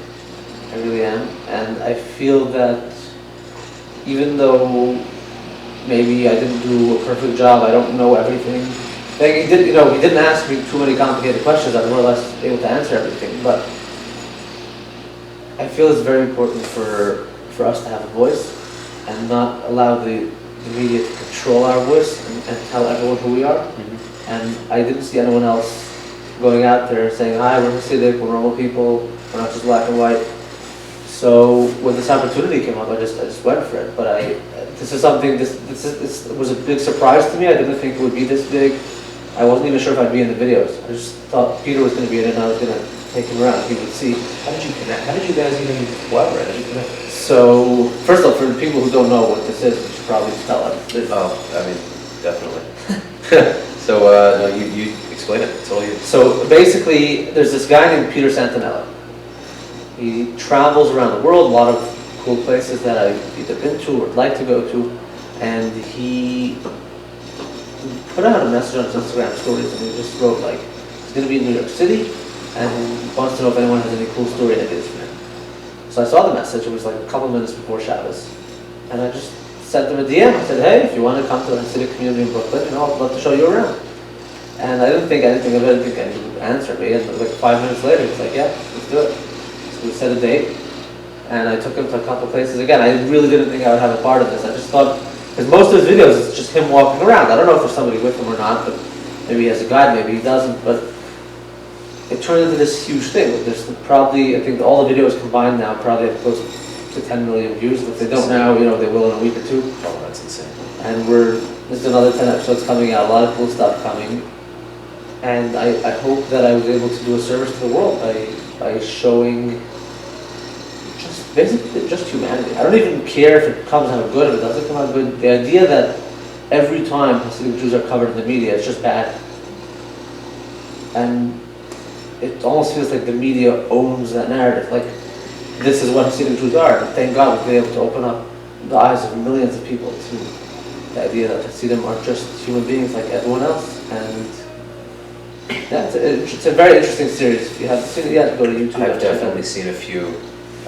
I really am, and I feel that even though maybe I didn't do a perfect job, I don't know everything. He didn't ask me too many complicated questions. I'm more or less able to answer everything. But I feel it's very important for us to have a voice and not allow the media to control our voice and tell everyone who we are. Mm-hmm. And I didn't see anyone else going out there saying, hi, we're Hasidic, we're normal people, we're not just black and white. So when this opportunity came up, I just went for it. But this was a big surprise to me. I didn't think it would be this big. I wasn't even sure if I'd be in the videos. I just thought Peter was going to be in it and I was going to take him around. He would see. How did you connect? How did you guys even collaborate? How did you connect? So, first of all, for the people who don't know what this is, we should probably just tell them. Definitely. So, you explain it. It's all you. So, basically, there's this guy named Peter Santinella. He travels around the world. A lot of cool places that I've either been to or would like to go to, and he put out a message on his Instagram stories, and he just wrote like, he's going to be in New York City, and he wants to know if anyone has any cool story ideas for him. So I saw the message. It was like a couple minutes before Shabbos, and I just sent him a DM. I said, hey, if you want to come to the Hasidic community in Brooklyn, I'd love to show you around. And I didn't think anything of it. I didn't think anyone would answer me. And like 5 minutes later, he was like, yeah, let's do it. So we set a date, and I took him to a couple places. Again, I really didn't think I would have a part of this. I just thought, because most of his videos is just him walking around. I don't know if there's somebody with him or not, but maybe he has a guide, maybe he doesn't. But it turned into this huge thing. There's probably, I think all the videos combined now probably have close to 10 million views. If they don't now, they will in a week or two. Oh, that's insane. And there's another 10 episodes coming out, a lot of cool stuff coming. And I hope that I was able to do a service to the world by showing just basically just humanity. I don't even care if it comes out good, if it doesn't come out good. The idea that every time Hasidic Jews are covered in the media, it's just bad. And it almost feels like the media owns that narrative. Like, this is what Hasidic Jews are. And thank God we've been able to open up the eyes of millions of people to the idea that Hasidim are just human beings like everyone else. And yeah, it's a very interesting series. If you haven't seen it yet, go to YouTube. I've definitely seen a few,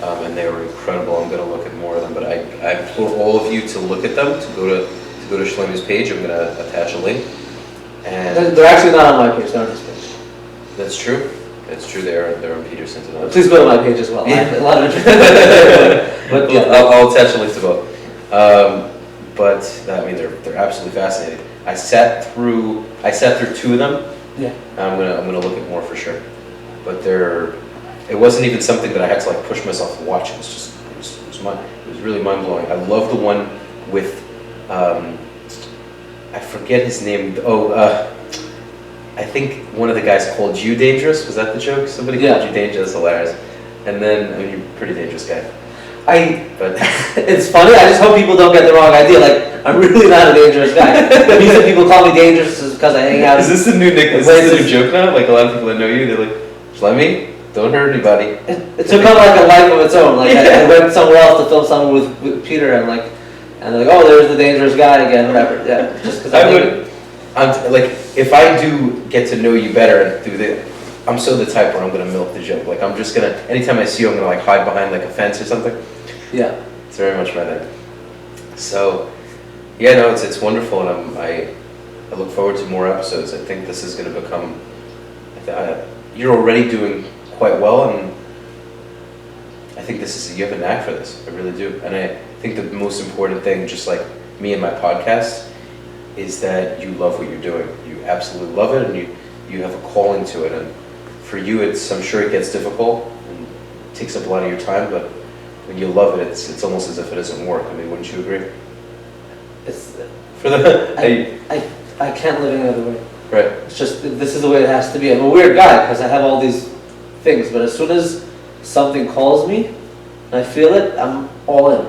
and they were incredible. I'm going to look at more of them, but I implore all of you to look at them, to go to Shlomi's page. I'm going to attach a link. And they're actually not on my page, they're on his page. That's true. That's true. They're on Peterson's. Please go to my page as well. Yeah. I have a lot of interest. But yeah, I'll attach a link to both. But I mean, they're absolutely fascinating. I sat through 2 of them. yeah. I'm gonna look at more for sure. But it wasn't even something that I had to like push myself to watch. It was really mind blowing. I love the one with I forget his name. I think one of the guys called you dangerous. Was that the joke? Somebody called you dangerous. That's hilarious. And then you're a pretty dangerous guy. But it's funny. I just hope people don't get the wrong idea. Like, I'm really not a dangerous guy. The reason people call me dangerous is because I hang out. Is this the new nickname? Is this the new joke now? Like a lot of people that know you, they're like, "Shlomi, don't hurt anybody." It took on like a life of its own. Like I went somewhere else to film something with Peter, and they're like, "Oh, there's the dangerous guy again." Whatever. Yeah, just because I'm like, if I do get to know you better and do the, I'm so the type where I'm gonna milk the joke. Like I'm just gonna, anytime I see you, I'm gonna like hide behind like a fence or something. Yeah. It's very much my thing. So, yeah, no, it's wonderful, and I look forward to more episodes. I think this is going to become. You're already doing quite well, and I think you have a knack for this. I really do, and I think the most important thing, just like me and my podcast, is that you love what you're doing. You absolutely love it, and you have a calling to it. And for you, I'm sure it gets difficult and takes up a lot of your time, but when you love it, it's almost as if it doesn't work. I mean, wouldn't you agree? I can't live any other way. Right. It's just, this is the way it has to be. I'm a weird guy because I have all these things, but as soon as something calls me and I feel it, I'm all in.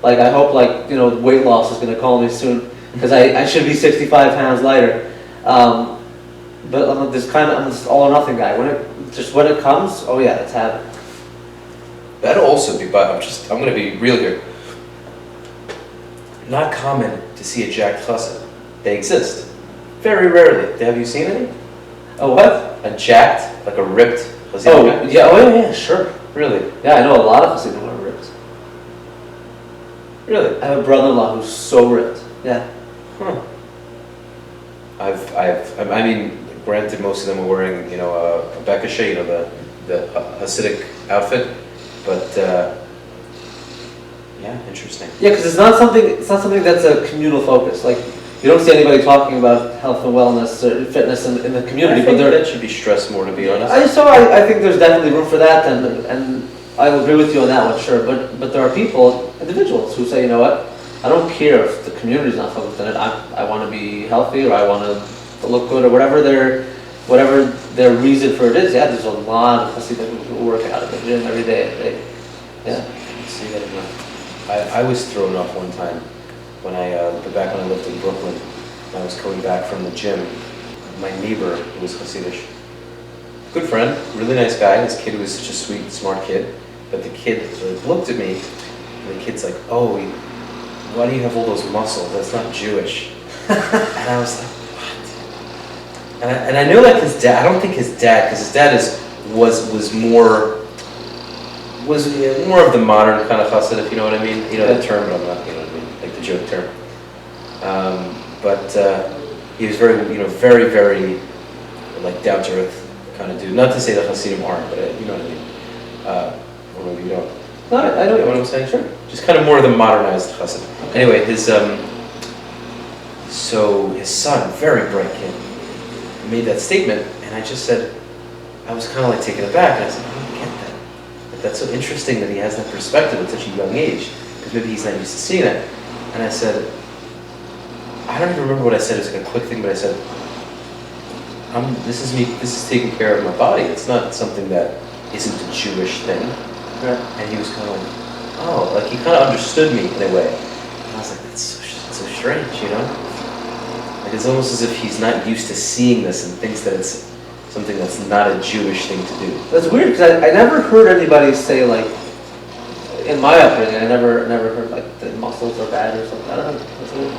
Like, I hope weight loss is going to call me soon because I should be 65 pounds lighter. But I'm this all or nothing guy. When it comes, oh yeah, let's have it. That'll also be, but I'm going to be real here. Not common to see a jacked chassid. They exist. Very rarely. Have you seen any? Oh, what? A jacked, like a ripped chassid? Oh, yeah, yeah, sure. Really? Yeah, I know a lot of Hasidim are ripped. Really? I have a brother-in-law who's so ripped. Yeah. Huh. I mean, granted, most of them are wearing, a bekashe, the Hasidic outfit. But yeah, interesting. Yeah, because it's not something that's a communal focus. Like, you don't see anybody talking about health and wellness or fitness in the community. I think that should be stressed more, to be honest. I think there's definitely room for that, and I agree with you on that one, sure. But there are people, individuals, who say, you know what, I don't care if the community's not focused on it. I want to be healthy, or I want to look good, or whatever their reason for it is. Yeah, there's a lot of Hasidim who work out at the gym every day. Yeah. I see that enough. I was thrown off one time when back when I lived in Brooklyn. I was coming back from the gym. My neighbor, who was Hasidic, good friend, really nice guy. This kid was such a sweet, smart kid. But the kid looked at me And the kid's like, oh, why do you have all those muscles? That's not Jewish. And I was like, what? And I know like his dad, I don't think his dad, because his dad was more of the modern kind of chassid, if you know what I mean. You know the term, but I'm not, you know what I mean, like the joke term. But he was very, very, very like down to earth kind of dude. Not to say that Hasidim aren't, but you know what I mean. Or maybe you don't. No, I know what I'm saying. Sure. Just kind of more of the modernized chassid. Anyway, so his son, very bright kid, made that statement, and I just said, I was kind of like taken aback, and I said, I don't get that. Like, that's so interesting that he has that perspective at such a young age, because maybe he's not used to seeing that. And I said, I don't even remember what I said. It was like a quick thing, but I said, this is me. This is taking care of my body. It's not something that isn't a Jewish thing. Right. And he was kind of like, oh, like he kind of understood me in a way. And I was like, that's so strange, you know? Like it's almost as if he's not used to seeing this and thinks that it's something that's not a Jewish thing to do. That's weird because I never heard anybody say like, in my opinion, I never heard like the muscles are bad or something. I don't know. That's weird.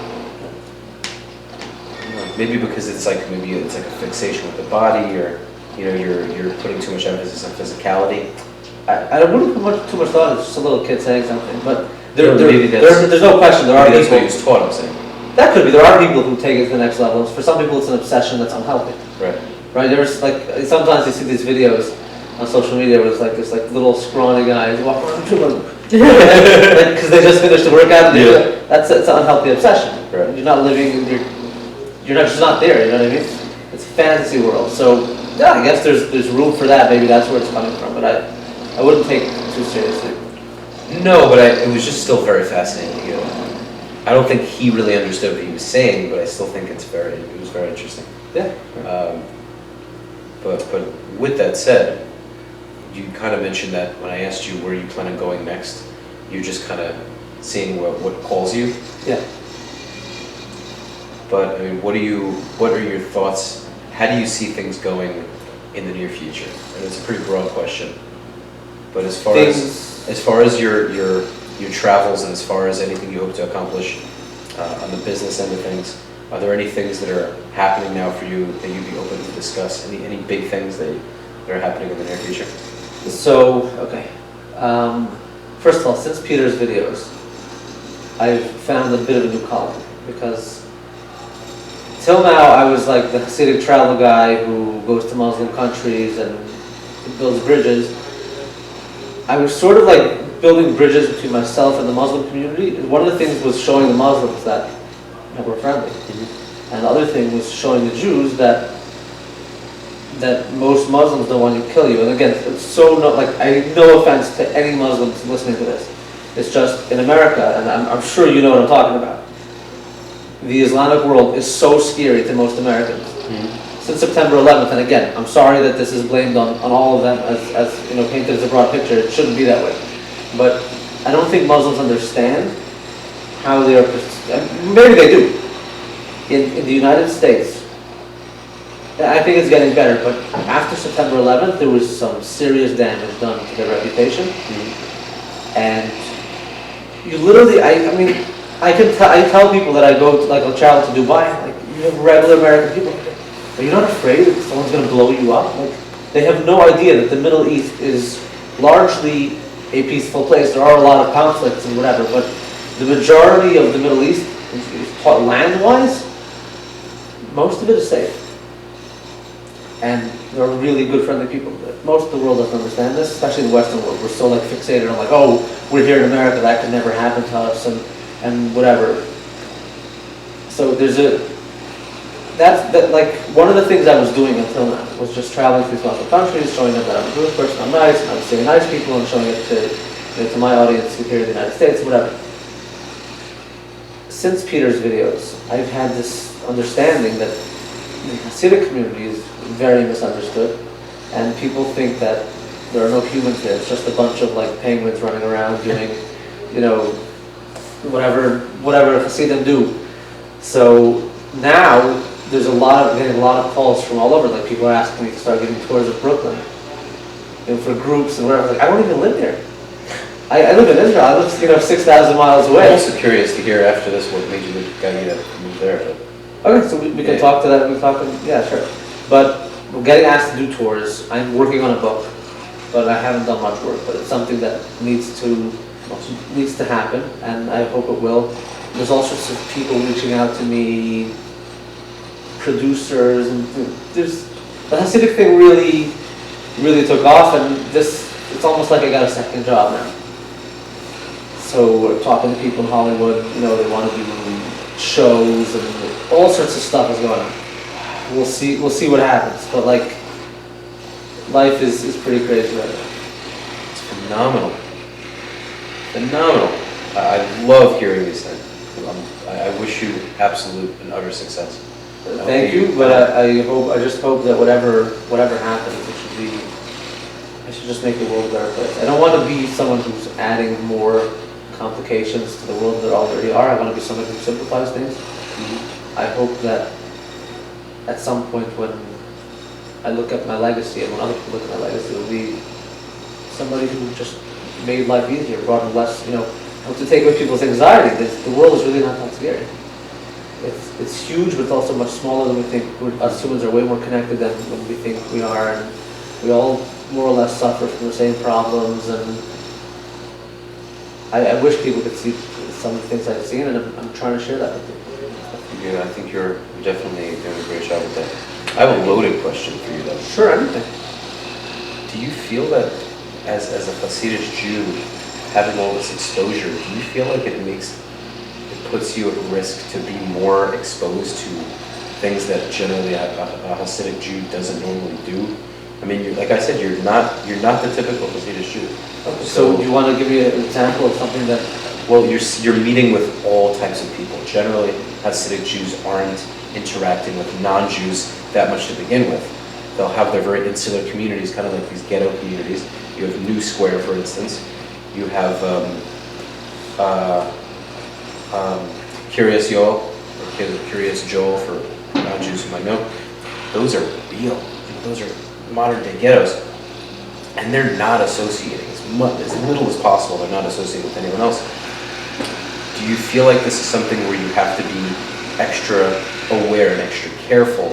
Maybe because it's like a fixation with the body, or you're putting too much emphasis on physicality. I wouldn't put too much thought. It's just a little kid saying something, but there's no question there are people. That's what he was taught. I'm saying that could be. There are people who take it to the next level. For some people, it's an obsession that's unhealthy. Right. Right. There's like sometimes you see these videos on social media where it's like this like little scrawny guy walking around because they just finished the workout. And that's an unhealthy obsession. Right. You're not living. You're not just not there. You know what I mean? It's a fantasy world. So yeah, I guess there's room for that. Maybe that's where it's coming from. But I wouldn't take it too seriously. No, but it was just still very fascinating. You know, I don't think he really understood what he was saying, but I still think it was very interesting. Yeah. But with that said, you kind of mentioned that when I asked you where you plan on going next, you're just kind of seeing what calls you. Yeah. But I mean, what are your thoughts? How do you see things going in the near future? And it's a pretty broad question. But as far as your travels and as far as anything you hope to accomplish on the business end of things, are there any things that are happening now for you that you'd be open to discuss? Any big things that are happening in the near future? So okay, first of all, since Peter's videos, I've found a bit of a new calling because. Till now, I was like the Hasidic travel guy who goes to Muslim countries and builds bridges. I was sort of like building bridges between myself and the Muslim community. One of the things was showing the Muslims that we're friendly. Mm-hmm. And the other thing was showing the Jews that most Muslims don't want to kill you. And again, it's so no offense to any Muslims listening to this. It's just in America, and I'm sure you know what I'm talking about. The Islamic world is so scary to most Americans. Mm-hmm. Since September 11th, and again, I'm sorry that this is blamed on all of them as painted as a broad picture. It shouldn't be that way. But I don't think Muslims understand how they are, maybe they do. In the United States, I think it's getting better, but after September 11th, there was some serious damage done to their reputation. Mm-hmm. And you literally, I tell people that I go to, like, I'll travel to Dubai, like, you have regular American people, are you not afraid that someone's going to blow you up? Like, they have no idea that the Middle East is largely a peaceful place. There are a lot of conflicts and whatever, but the majority of the Middle East, land-wise, most of it is safe. And they're really good, friendly people. Most of the world doesn't understand this, especially the Western world. We're so like fixated on like, oh, we're here in America, that could never happen to us, and whatever. So there's like one of the things I was doing until now was just traveling to these Muslim countries, showing them that I'm a Jewish person, I'm nice, and I'm seeing nice people, and showing it to my audience here in the United States, whatever. Since Peter's videos, I've had this understanding that the Hasidic community is very misunderstood, and people think that there are no humans here. It's just a bunch of like penguins running around doing, whatever Hasidim do. So now there's getting a lot of calls from all over. Like people are asking me to start giving tours of Brooklyn, for groups and whatever. Like I don't even live there. I live in Israel. I live 6,000 miles I'm away. also curious to hear after this what made you move there. But Okay, so we can talk to that. We can talk. Yeah, sure. But we're getting asked to do tours. I'm working on a book, but I haven't done much work. But it's something that needs to happen, and I hope it will. There's all sorts of people reaching out to me, producers, and there's the Hasidic thing really took off, and it's almost like I got a second job now. So we're talking to people in Hollywood, they want to do shows and all sorts of stuff is going on. We'll see what happens, but like, life is pretty crazy right now. it's phenomenal. I love hearing these things. I wish you absolute and utter success. Thank you, but I just hope that whatever happens, I should just make the world a better place. I don't want to be someone who's adding more complications to the world that already are. I want to be someone who simplifies things. I hope that at some point when I look at my legacy and when other people look at my legacy, it'll be somebody who just made life easier, brought in less, helped to take away people's anxiety. The world is really not that scary. It's huge, but it's also much smaller than we think. Us humans are way more connected than we think we are, and we all more or less suffer from the same problems. And I wish people could see some of the things I've seen, and I'm trying to share that with people. Yeah, I think you're definitely doing a great job with that. I have a loaded question for you, though. Sure, anything. Do you feel that as a Hasidic Jew, having all this exposure, do you feel like it puts you at risk to be more exposed to things that generally a Hasidic Jew doesn't normally do? I mean, like I said, you're not the typical Hasidic Jew. Okay, so do you want to give me an example of something that? Well, you're meeting with all types of people. Generally, Hasidic Jews aren't interacting with non-Jews that much to begin with. They'll have their very insular communities, kind of like these ghetto communities. You have New Square, for instance. You have Curious Joel, or Curious Joel for non-Jews who might know. Those are real. Those are modern-day ghettos. And they're not associating as little as possible. They're not associating with anyone else. Do you feel like this is something where you have to be extra aware and extra careful,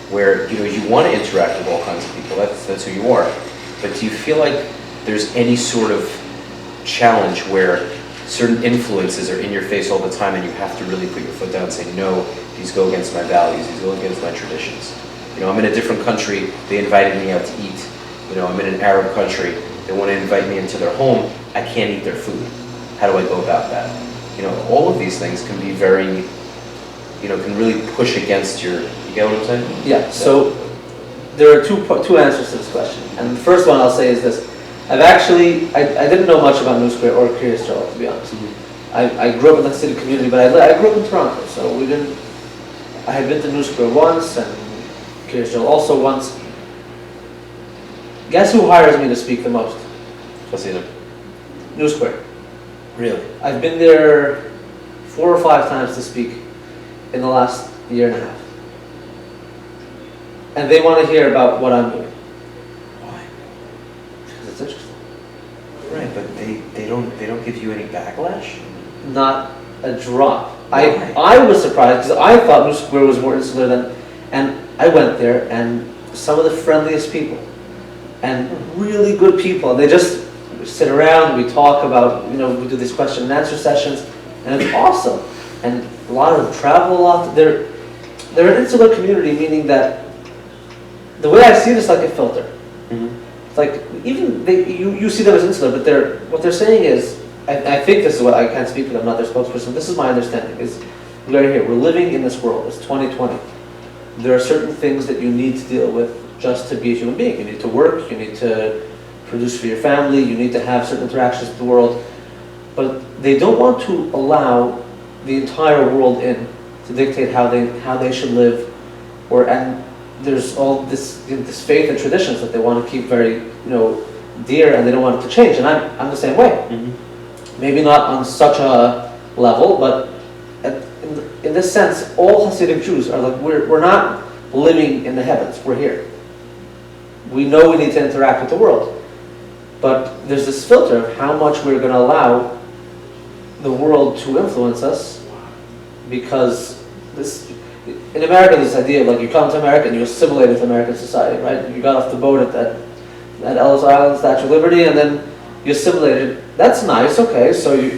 where you want to interact with all kinds of people? That's who you are. But do you feel like there's any sort of challenge where certain influences are in your face all the time, and you have to really put your foot down and say, no, these go against my values, these go against my traditions? I'm in a different country. They invited me out to eat. I'm in an Arab country. They want to invite me into their home. I can't eat their food. How do I go about that? All of these things can be very, can really push against you get what I'm saying? Yeah, so there are two answers to this question. And the first one I'll say is this. I didn't know much about New Square or Curious Joel, to be honest. Mm-hmm. I grew up in the city community, but I grew up in Toronto, so I had been to New Square once, and Curious Joel also once. Guess who hires me to speak the most? Hasidim. New Square. Really? I've been there 4 or 5 times to speak in the last year and a half. And they want to hear about what I'm doing. Why? Because it's interesting. Right, but they don't give you any backlash? Not a drop. Why? I was surprised because I thought New Square was more insular than, and I went there and some of the friendliest people and really good people. And they just sit around, we talk about, we do these question and answer sessions, and it's awesome. And a lot of them travel a lot. They're an insular community, meaning that the way I see it is like a filter. Mm-hmm. It's like even you see them as insular, but what they're saying is, I think this is what I can't speak for them, I'm not their spokesperson. This is my understanding: is right here, we're living in this world. It's 2020. There are certain things that you need to deal with just to be a human being. You need to work. You need to produce for your family. You need to have certain interactions with the world. But they don't want to allow the entire world in to dictate how they should live, and there's all this faith and traditions that they want to keep very dear, and they don't want it to change. And I'm the same way. Mm-hmm. Maybe not on such a level, but in this sense, all Hasidic Jews are like we're not living in the heavens. We're here. We know we need to interact with the world, But there's this filter of how much we're going to allow the world to influence us, because in America, this idea of like you come to America and you assimilate with American society, right? You got off the boat at Ellis Island, Statue of Liberty, and then you assimilated. That's nice, okay. So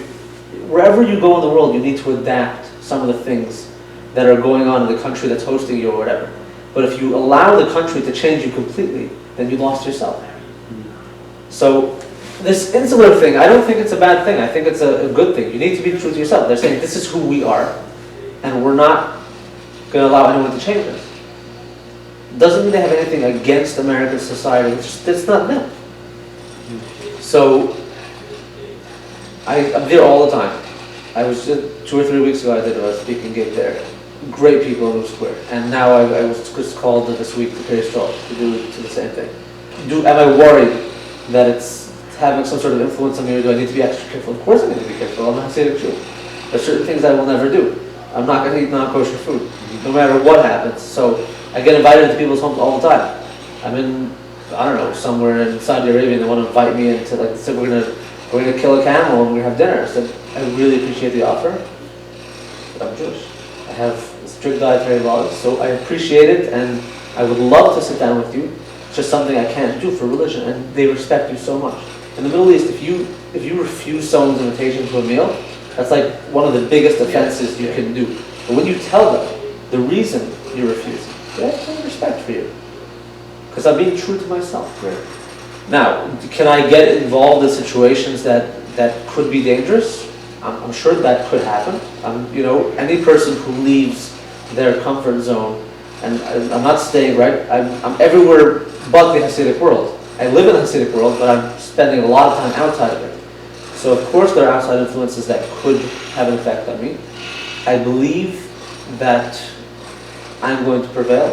wherever you go in the world, you need to adapt some of the things that are going on in the country that's hosting you or whatever. But if you allow the country to change you completely, then you lost yourself. So this insular thing, I don't think it's a bad thing. I think it's a good thing. You need to be true to yourself. They're saying this is who we are, and we're not going to allow anyone to change us. Doesn't mean they have anything against American society. It's not them. So I'm there all the time. I was just 2 or 3 weeks ago. I did a speaking gig there. Great people in the square, and now I was just called this week to Perry Straw to do the same thing. Am I worried that it's having some sort of influence on me, or do I need to be extra careful? Of course I need to be careful. I'm a Hasidic Jew. There's certain things I will never do. I'm not going to eat non-kosher food, no matter what happens. So I get invited to people's homes all the time. I'm in, I don't know, somewhere in Saudi Arabia, and they want to invite me into, like, say we're going to kill a camel and we're going to have dinner. I said, I really appreciate the offer, but I'm Jewish. I have strict dietary laws, so I appreciate it, and I would love to sit down with you. It's just something I can't do for religion, and they respect you so much. In the Middle East, if you refuse someone's invitation to a meal, that's like one of the biggest offenses you can do. But when you tell them the reason you're refusing, they have some respect for you, because I'm being true to myself. Right. Now, can I get involved in situations that could be dangerous? I'm sure that could happen. Any person who leaves their comfort zone, and I'm not staying, right? I'm everywhere but the Hasidic world. I live in the Hasidic world, but I'm spending a lot of time outside of it. So of course there are outside influences that could have an effect on me. I believe that I'm going to prevail.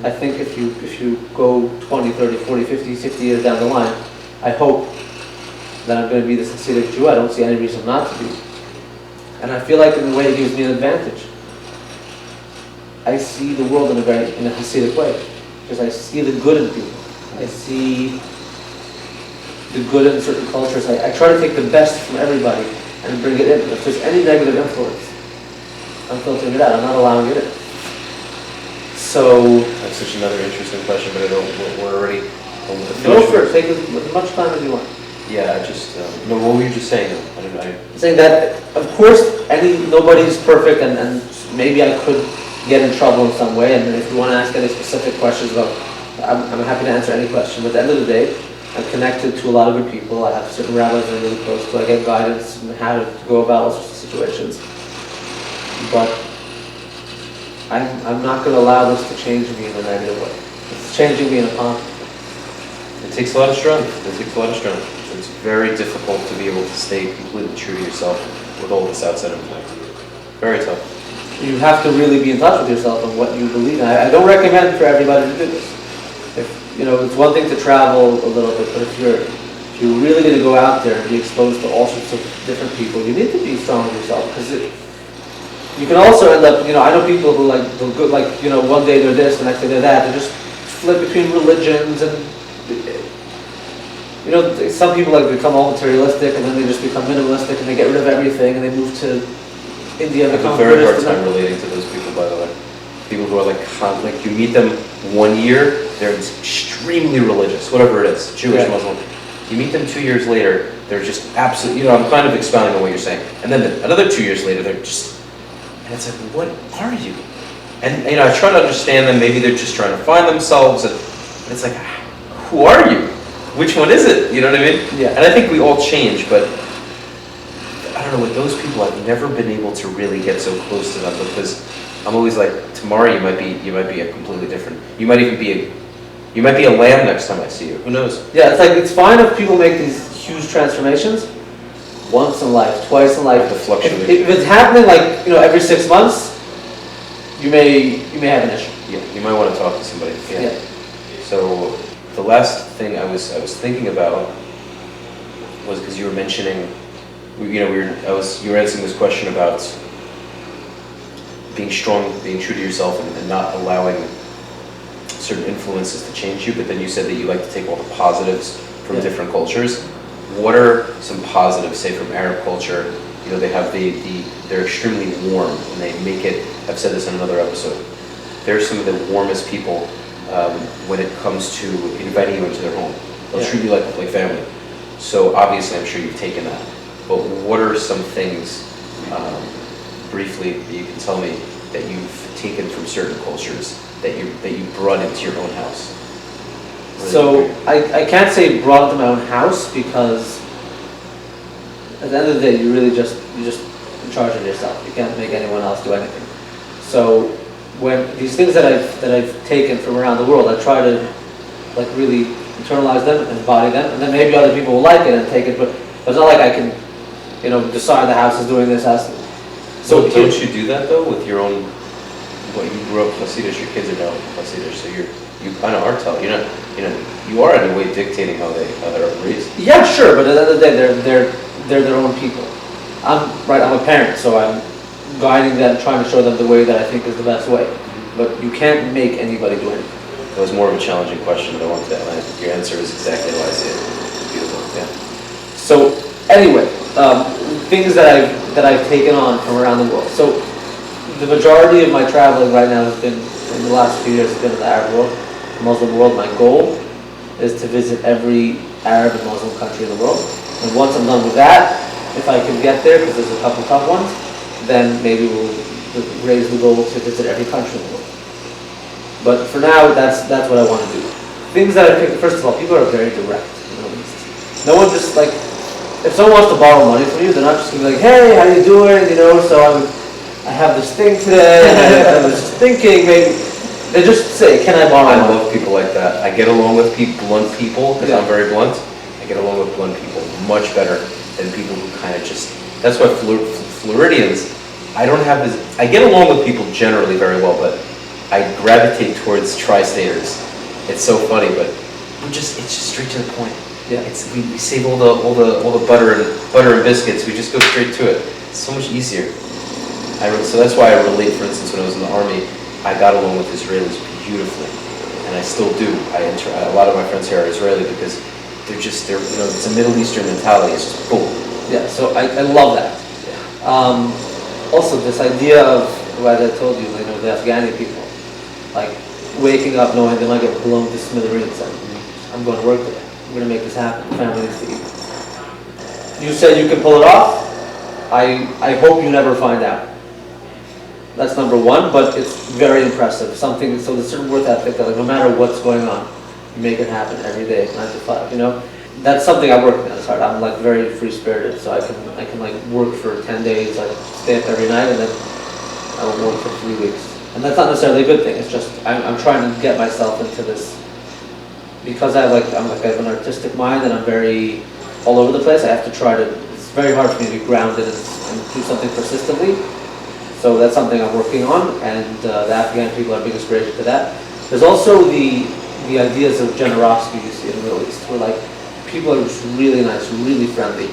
I think if you go 20, 30, 40, 50, 60 years down the line, I hope that I'm going to be this Hasidic Jew. I don't see any reason not to be. And I feel like in a way it gives me an advantage. I see the world in a Hasidic way, because I see the good in people. I see the good in certain cultures. I try to take the best from everybody and bring it in. If there's any negative influence, I'm filtering it out. I'm not allowing it in. So That's such another interesting question, but we're already over the go finish. for it. Take as much time as you want. Yeah, no, what were you just saying? Saying that, of course, nobody's perfect, and maybe I could get in trouble in some way. And if you want to ask any specific questions about, I'm happy to answer any question. But at the end of the day, I'm connected to a lot of good people. I have certain rabbis I'm really close to. I get guidance on how to go about all sorts of situations. But I'm not going to allow this to change me in a negative way. It's changing me in a positive. It takes a lot of strength. It's very difficult to be able to stay completely true to yourself with all this outside influence. Very tough. You have to really be in touch with yourself and what you believe in. I don't recommend for everybody to do this. It's one thing to travel a little bit, but if you're really going to go out there and be exposed to all sorts of different people, you need to be strong with yourself, because you can also end up, I know people who one day they're this, the next day they're that. They just flip between religions, and some people become all materialistic, and then they just become minimalistic, and they get rid of everything, and they move to India. I have a very hard time relating to those people, by the way. People who are like you meet them 1 year, they're extremely religious, whatever it is, Jewish, Muslim. You meet them 2 years later, they're just absolutely, I'm kind of expounding on what you're saying. And then another 2 years later, they're just, and it's like, what are you? And, I try to understand them, maybe they're just trying to find themselves, and it's like, who are you? Which one is it? You know what I mean? Yeah. And I think we all change, but I don't know, with those people, I've never been able to really get so close to them, because I'm always like, tomorrow you might be a completely different. You might be a lamb next time I see you. Who knows? Yeah, it's fine if people make these huge transformations once in life, twice in life. The fluctuation. If it's happening every 6 months, you may have an issue. Yeah, you might want to talk to somebody. Yeah. So the last thing I was thinking about was, because you were mentioning, you were answering this question about being strong, being true to yourself, and not allowing certain influences to change you, but then you said that you like to take all the positives from Yeah. different cultures. What are some positives, say from Arab culture? You know, they have they're extremely warm, and they make it. I've said this in another episode. They're some of the warmest people when it comes to inviting you into their home. They'll Yeah. treat you like family. So obviously, I'm sure you've taken that. But what are some things, briefly, that you can tell me that you've taken from certain cultures that you brought into your own house? So I can't say brought to my own house, because at the end of the day, you're just in charge of yourself. You can't make anyone else do anything. So when these things that I've taken from around the world, I try to like really internalize them and embody them, and then maybe other people will like it and take it. But it's not like I can, decide the house is doing this. So don't you do that though with your own? What you grew up Hasidic, your kids are now Hasidic, so you kind of are telling. You are in a way dictating how they're raised. Yeah, sure, but at the end of the day, they're their own people. I'm a parent, so I'm guiding them, trying to show them the way that I think is the best way. But you can't make anybody do anything. That was more of a challenging question, but I wanted to. Your answer is exactly how I see it. Beautiful. Yeah. So anyway, things that I've taken on from around the world. So the majority of my traveling right now has been, in the last few years, has been in the Arab world, the Muslim world. My goal is to visit every Arab and Muslim country in the world. And once I'm done with that, if I can get there, because there's a couple tough ones, then maybe we'll raise the goal to visit every country in the world. But for now, that's what I want to do. Things that I picked, first of all, people are very direct. No one just like, if someone wants to borrow money from you, they're not just going to be like, hey, how you doing? So I have this thing today, and I was just thinking, maybe. They just say, can I borrow I money? love people like that. I get along with blunt people, because Yeah. I'm very blunt. I get along with blunt people much better than people who kind of just, that's why Floridians, I get along with people generally very well, but I gravitate towards tri-staters. It's so funny, but it's just straight to the point. Yeah. We save all the butter and biscuits. We just go straight to it. It's so much easier. So that's why I relate. For instance, when I was in the army, I got along with Israelis beautifully, and I still do. A lot of my friends here are Israeli because they're it's a Middle Eastern mentality. It's just boom. Yeah, so I love that. Also, this idea of what I told you, the Afghani people, like waking up knowing they might get blown to smithereens. I'm going to work today. I'm going to make this happen. The family needs to eat. You said you can pull it off. I hope you never find out. That's number one, but it's very impressive. So there's a certain work ethic that no matter what's going on, you make it happen every day, 9 to 5, That's something I work on. It's hard. I'm like very free-spirited, so I can like work for 10 days, like stay up every night, and then I will work for 3 weeks. And that's not necessarily a good thing. It's just I'm trying to get myself into this, because I have an artistic mind and I'm very all over the place. I have to try to. It's very hard for me to be grounded and do something persistently. So that's something I'm working on, and the Afghan people are a big inspiration to that. There's also the ideas of generosity you see in the Middle East, where like people are just really nice, really friendly.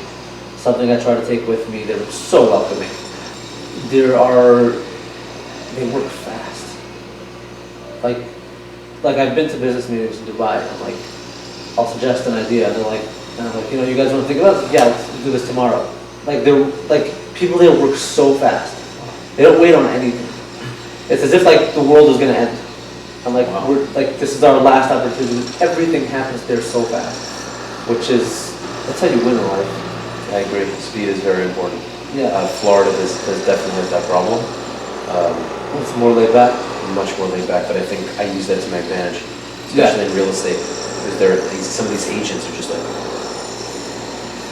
Something I try to take with me. They're so welcoming. They work fast. Like I've been to business meetings in Dubai, and I'll suggest an idea, and I'm like, you guys want to think about it? Yeah, let's do this tomorrow. People there work so fast. They don't wait on anything. It's as if the world is going to end. I'm like, wow. This is our last opportunity. Everything happens there so fast, that's how you win in life. I agree. Speed is very important. Yeah. Florida definitely has that problem. It's more laid back. Much more laid back, but I think I use that to my advantage, especially in real estate, because some of these agents are just like,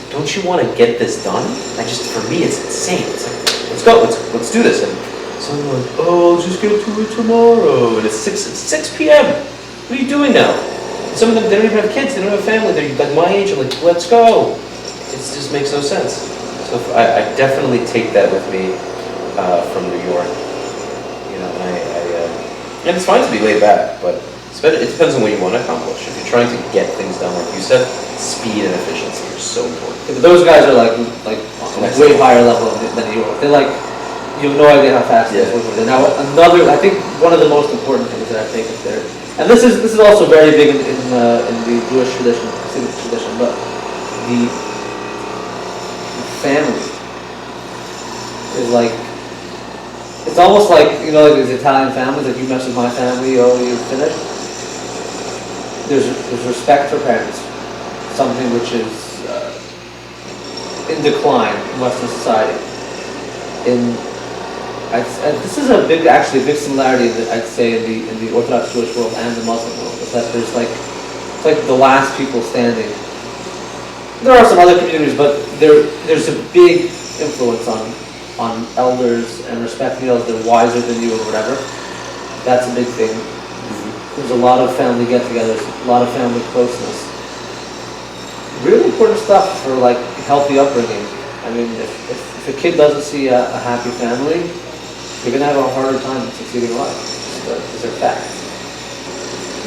don't you want to get this done? For me, it's insane. It's like, let's go, let's do this. And someone like, oh, let's just get to it tomorrow. And it's 6 p.m. What are you doing now? Some of them, they don't even have kids, they don't have family. They're like my age. I'm like, let's go. It just makes no sense. So I definitely take that with me from New York. And it's fine to be laid back, but it depends on what you want to accomplish. If you're trying to get things done, like you said, speed and efficiency are so important. Yeah, but those guys are like on a way higher level than New York. They're you have no idea how fast it is. Now I think one of the most important things that I've taken there, And this is also very big in the Jewish tradition, Hasidic tradition, but the family is like, it's almost like, you know, like these Italian families, like you mess with my family, oh, you're finished. There's respect for parents, something which is in decline in Western society. This is actually a big similarity that I'd say in the Orthodox Jewish world and the Muslim world, is that there's it's like the last people standing. There are some other communities, but there's a big influence on elders and respecting elders. They're wiser than you or whatever. That's a big thing. There's a lot of family get-togethers, a lot of family closeness. Really important stuff for like healthy upbringing. I mean, if a kid doesn't see a happy family, you're gonna have a harder time succeeding in life. These are facts.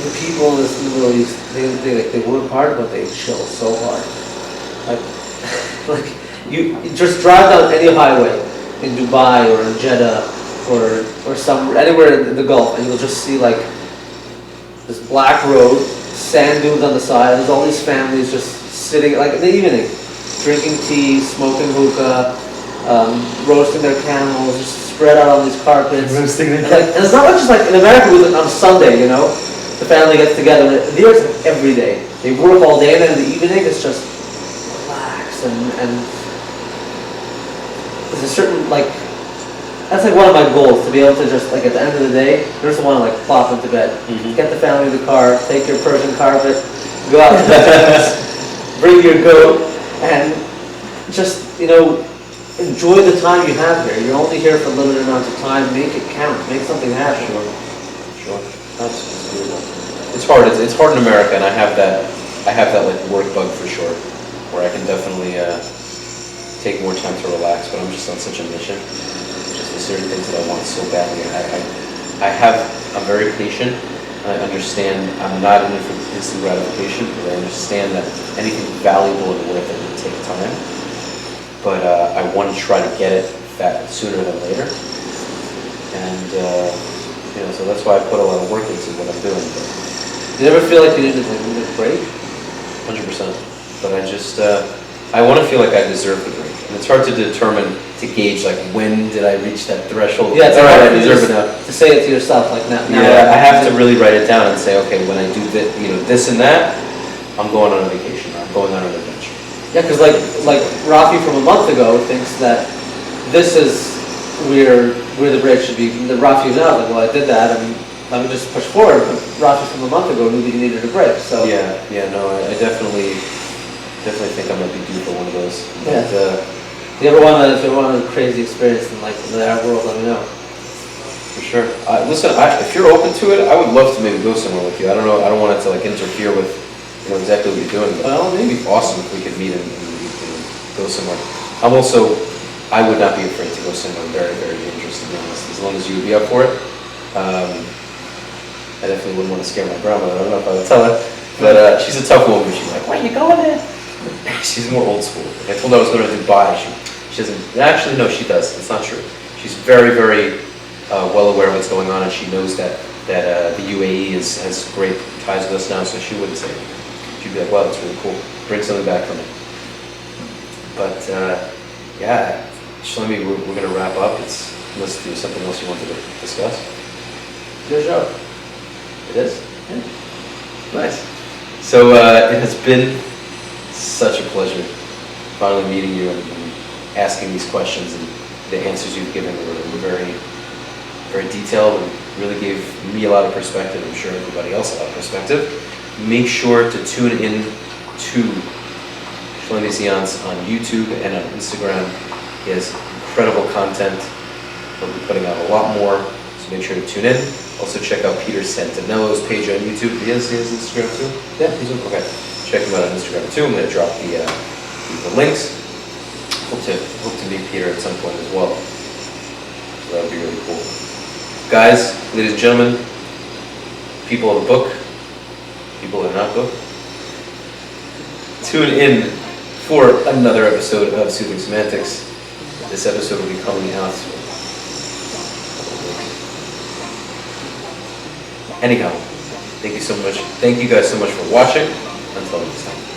The people in the Middle East, they work hard, but they chill so hard. Like you just drive down any highway in Dubai or in Jeddah or anywhere in the Gulf, and you'll just see like this black road, sand dunes on the side. There's all these families just sitting like in the evening, drinking tea, smoking hookah, roasting their camels, just spread out on these carpets. And it's not just like in America on Sunday, you know, the family gets together. There's every day. They work all day, and then in the evening it's just relax and there's a certain like. That's like one of my goals, to be able to just like at the end of the day, I just want to like plop into bed, get the family in the car, take your Persian carpet, go out to the house, bring your goat, and just, you know, enjoy the time you have here. You're only here for a limited amount of time. Make it count. Make something happen. Sure. It's hard. It's hard in America, and I have that like work bug for sure, where I can definitely take more time to relax. But I'm just on such a mission. There's certain things that I want so badly. I'm very patient. I understand I'm not in it for instant gratification, but I understand that anything valuable and worth it will take time. But I want to try to get it sooner than later. And you know, so that's why I put a lot of work into what I'm doing. But do you ever feel like you need a break? 100%. But I just I want to feel like I deserve the break. And it's hard to determine, to gauge, like, when did I reach that threshold? Yeah, it's all right, I deserve it now. To say it to yourself, like now. Yeah, I have to really write it down and say, okay, when I do this, you know, this and that, I'm going on a vacation, or I'm going on an adventure. Yeah, because like Rafi from a month ago thinks that this is where the break should be. The Rafi's out, like, well, I did that, and let me just push forward. But Rafi from a month ago knew that he needed a break, so. Yeah, no, I definitely think I might be due for one of those. Yeah. But, if you ever want a crazy experience in like the Arab world, let me know. For sure. Listen, if you're open to it, I would love to maybe go somewhere with you. I don't know. I don't want it to like interfere with, you know, exactly what you're doing. But it'd be awesome if we could meet and go somewhere. I would not be afraid to go somewhere very, very dangerous, to be honest. As long as you would be up for it. I definitely wouldn't want to scare my grandmother. I don't know if I would tell her, but she's a tough woman. She's like, "Where are you going there?" She's more old school. If I told her I was going to Dubai, she doesn't. Actually, no, she does. It's not true. She's very, very well aware of what's going on, and she knows that the UAE has great ties with us now, so she wouldn't say anything. She'd be like, "Wow, that's really cool. Bring something back from it." But yeah, Shlomi, we're going to wrap up. Unless there's something else you wanted to discuss. Good show. It is? Yeah. Nice. So it has been such a pleasure finally meeting you and asking these questions, and the answers you've given were very, very detailed and really gave me a lot of perspective. I'm sure everybody else a lot of perspective. Make sure to tune in to Shlomi Zions on YouTube and on Instagram. He has incredible content. He'll be putting out a lot more, so make sure to tune in. Also check out Peter Santinello's page on YouTube. He has Instagram too? Yeah, he's okay. Check him out on Instagram too. I'm going to drop the links. Hope to meet Peter at some point as well. So that would be really cool. Guys, ladies and gentlemen, people of the book, people that are not book, tune in for another episode of Soothing Semantics. This episode will be coming out. Anyhow, Thank you so much. Thank you guys so much for watching. Until next time.